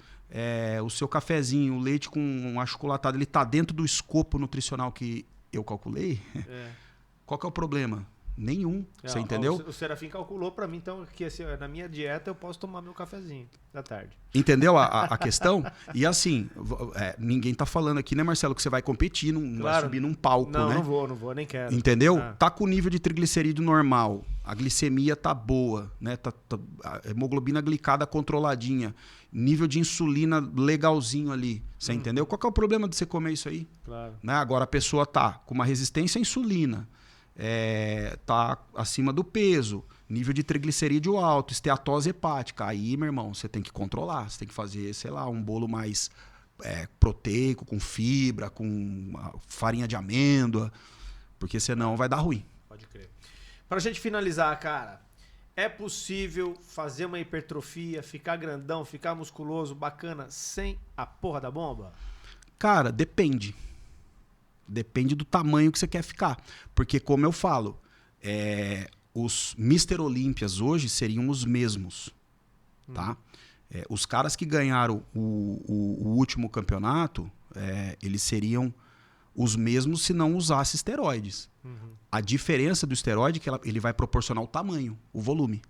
B: o seu cafezinho, o leite com um achocolatado, ele está dentro do escopo nutricional que eu calculei, qual que é o problema? Nenhum, você entendeu?
C: O Serafim calculou para mim, então, que assim, na minha dieta eu posso tomar meu cafezinho da tarde.
B: Entendeu a questão? E assim, ninguém tá falando aqui, né, Marcelo, que você vai competir, não vai subir num palco, né?
C: Não vou, nem quero.
B: Entendeu? Tá com o nível de triglicerídeo normal, a glicemia tá boa, né? A hemoglobina glicada controladinha, nível de insulina legalzinho ali, você entendeu? Qual que é o problema de você comer isso aí?
C: Claro.
B: Né? Agora a pessoa tá com uma resistência à insulina, tá acima do peso, nível de triglicerídeo alto, esteatose hepática. Aí, meu irmão, você tem que controlar. Você tem que fazer, sei lá, um bolo mais proteico, com fibra, com farinha de amêndoa, porque senão vai dar ruim.
C: Pode crer. Pra gente finalizar, cara, é possível fazer uma hipertrofia, ficar grandão, ficar musculoso, bacana, sem a porra da bomba?
B: Cara, depende. Depende do tamanho que você quer ficar. Porque, como eu falo, os Mr. Olímpias hoje seriam os mesmos. Tá? Os caras que ganharam o último campeonato, eles seriam os mesmos se não usasse esteroides. A diferença do esteroide é que ele vai proporcionar o tamanho, o volume.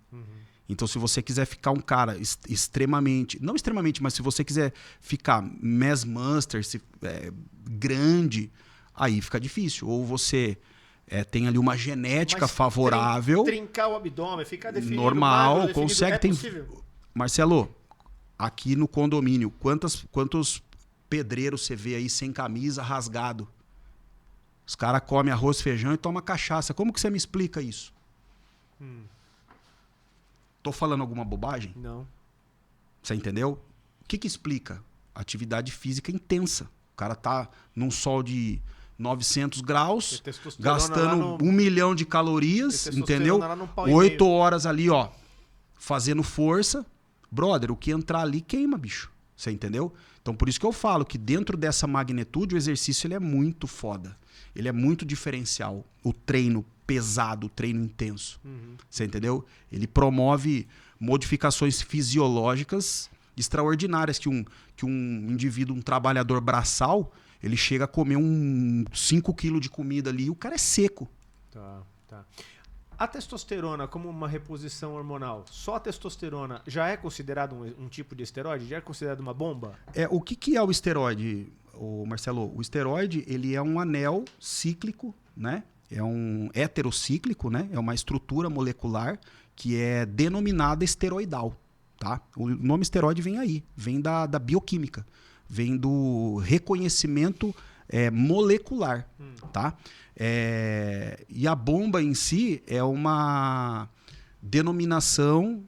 B: Então, se você quiser ficar um cara extremamente... Não extremamente, mas se você quiser ficar mass master, grande... Aí fica difícil. Ou você tem ali uma genética favorável.
C: Trincar o abdômen, ficar definido.
B: Normal,
C: magro,
B: consegue.
C: Possível.
B: Marcelo, aqui no condomínio, quantos pedreiros você vê aí sem camisa, rasgado? Os caras comem arroz, feijão e tomam cachaça. Como que você me explica isso? Tô falando alguma bobagem?
C: Não.
B: Você entendeu? O que explica? Atividade física intensa. O cara tá num sol de 900 graus, gastando 1 milhão de calorias, entendeu? 8 horas ali, ó, fazendo força. Brother, o que entrar ali queima, bicho. Você entendeu? Então, por isso que eu falo que dentro dessa magnitude, o exercício ele é muito foda. Ele é muito diferencial. O treino pesado, o treino intenso. Você entendeu? Ele promove modificações fisiológicas extraordinárias que um indivíduo, um trabalhador braçal, ele chega a comer 5 quilos de comida ali e o cara é seco.
C: Tá. A testosterona como uma reposição hormonal, só a testosterona já é considerado um tipo de esteroide? Já é considerado uma bomba?
B: O que é o esteroide, Marcelo? O esteroide, ele é um anel cíclico, né? É um heterocíclico, né? É uma estrutura molecular que é denominada esteroidal. Tá? O nome esteroide vem aí, vem da bioquímica, vem do reconhecimento molecular. Tá? E a bomba em si é uma denominação,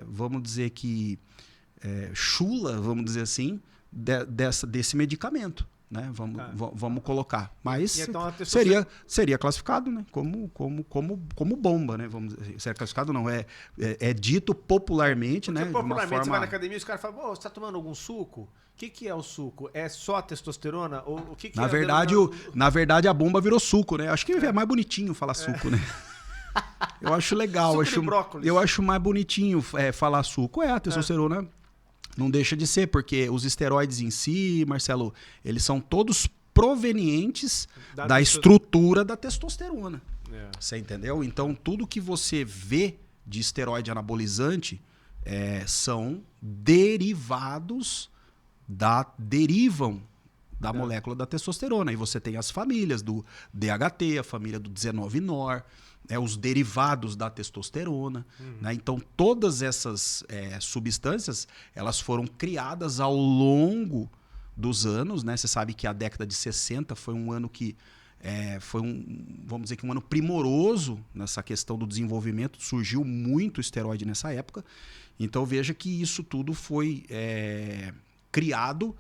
B: vamos dizer que chula, vamos dizer assim, desse medicamento. Né? Vamos colocar. Mas
C: então
B: seria classificado, né? como bomba, né? Vamos dizer. Seria classificado não, é dito popularmente,
C: porque
B: né?
C: popularmente
B: de uma forma...
C: você vai na academia e os caras falam, você está tomando algum suco? O que é o suco? É só a testosterona? Ou o que
B: na verdade, a bomba virou suco, né? Acho que é mais bonitinho falar suco, né? Eu acho legal, eu acho mais bonitinho falar suco. A testosterona não deixa de ser, porque os esteroides em si, Marcelo, eles são todos provenientes da estrutura da testosterona. Você entendeu? Então, tudo que você vê de esteroide anabolizante são derivados derivam da molécula da testosterona. E você tem as famílias do DHT, a família do 19-NOR, os derivados da testosterona. Né? Então, todas essas substâncias, elas foram criadas ao longo dos anos. Né? Você sabe que a década de 60 foi um ano que vamos dizer que um ano primoroso nessa questão do desenvolvimento. Surgiu muito esteroide nessa época. Então, veja que isso tudo foi criado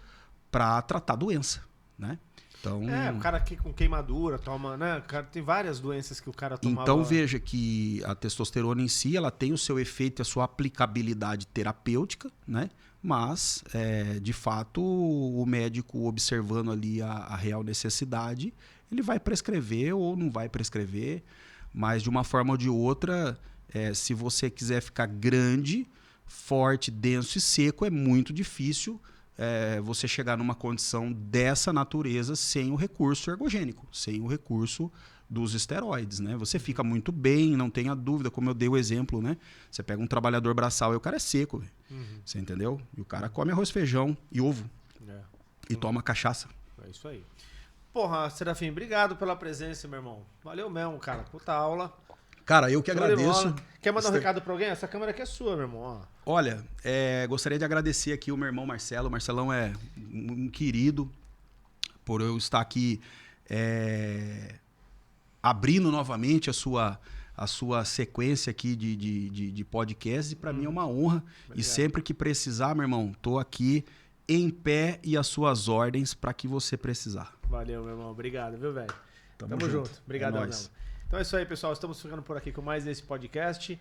B: para tratar doença, né? Então,
C: o cara aqui com queimadura toma, né? O cara tem várias doenças que o cara tomava.
B: Então veja que a testosterona em si, ela tem o seu efeito e a sua aplicabilidade terapêutica, né? Mas, de fato, o médico observando ali a real necessidade, ele vai prescrever ou não vai prescrever, mas de uma forma ou de outra, se você quiser ficar grande, forte, denso e seco, é muito difícil você chegar numa condição dessa natureza sem o recurso ergogênico, sem o recurso dos esteroides, né? Você fica muito bem, não tenha dúvida, como eu dei o exemplo, né? Você pega um trabalhador braçal e o cara é seco, você entendeu? E o cara come arroz, feijão e ovo e toma cachaça.
C: É isso aí. Porra, Serafim, obrigado pela presença, meu irmão. Valeu mesmo, cara. Puta aula.
B: Cara, eu que agradeço.
C: Quer mandar um recado pra alguém? Essa câmera aqui é sua, meu irmão. Ó.
B: Olha, gostaria de agradecer aqui o meu irmão Marcelo. O Marcelão é um querido por eu estar aqui abrindo novamente a sua sequência aqui de podcast. E para mim é uma honra. Obrigado. E sempre que precisar, meu irmão, tô aqui em pé e às suas ordens para que você precisar.
C: Valeu, meu irmão. Obrigado, viu, velho? Tamo junto. Obrigadão, mesmo. Então é isso aí, pessoal. Estamos ficando por aqui com mais esse podcast.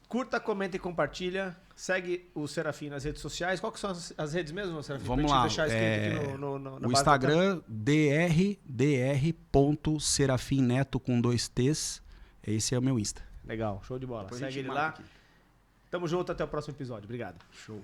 C: Curta, comenta e compartilha. Segue o Serafim nas redes sociais. Qual que são as redes mesmo, Serafim?
B: Vamos lá.
C: Deixar escrito aqui na
B: o Instagram, dr.serafim Neto com 2 T's. Esse é o meu Insta.
C: Legal. Show de bola.
B: Depois
C: segue ele lá. Aqui. Tamo junto. Até o próximo episódio. Obrigado.
B: Show.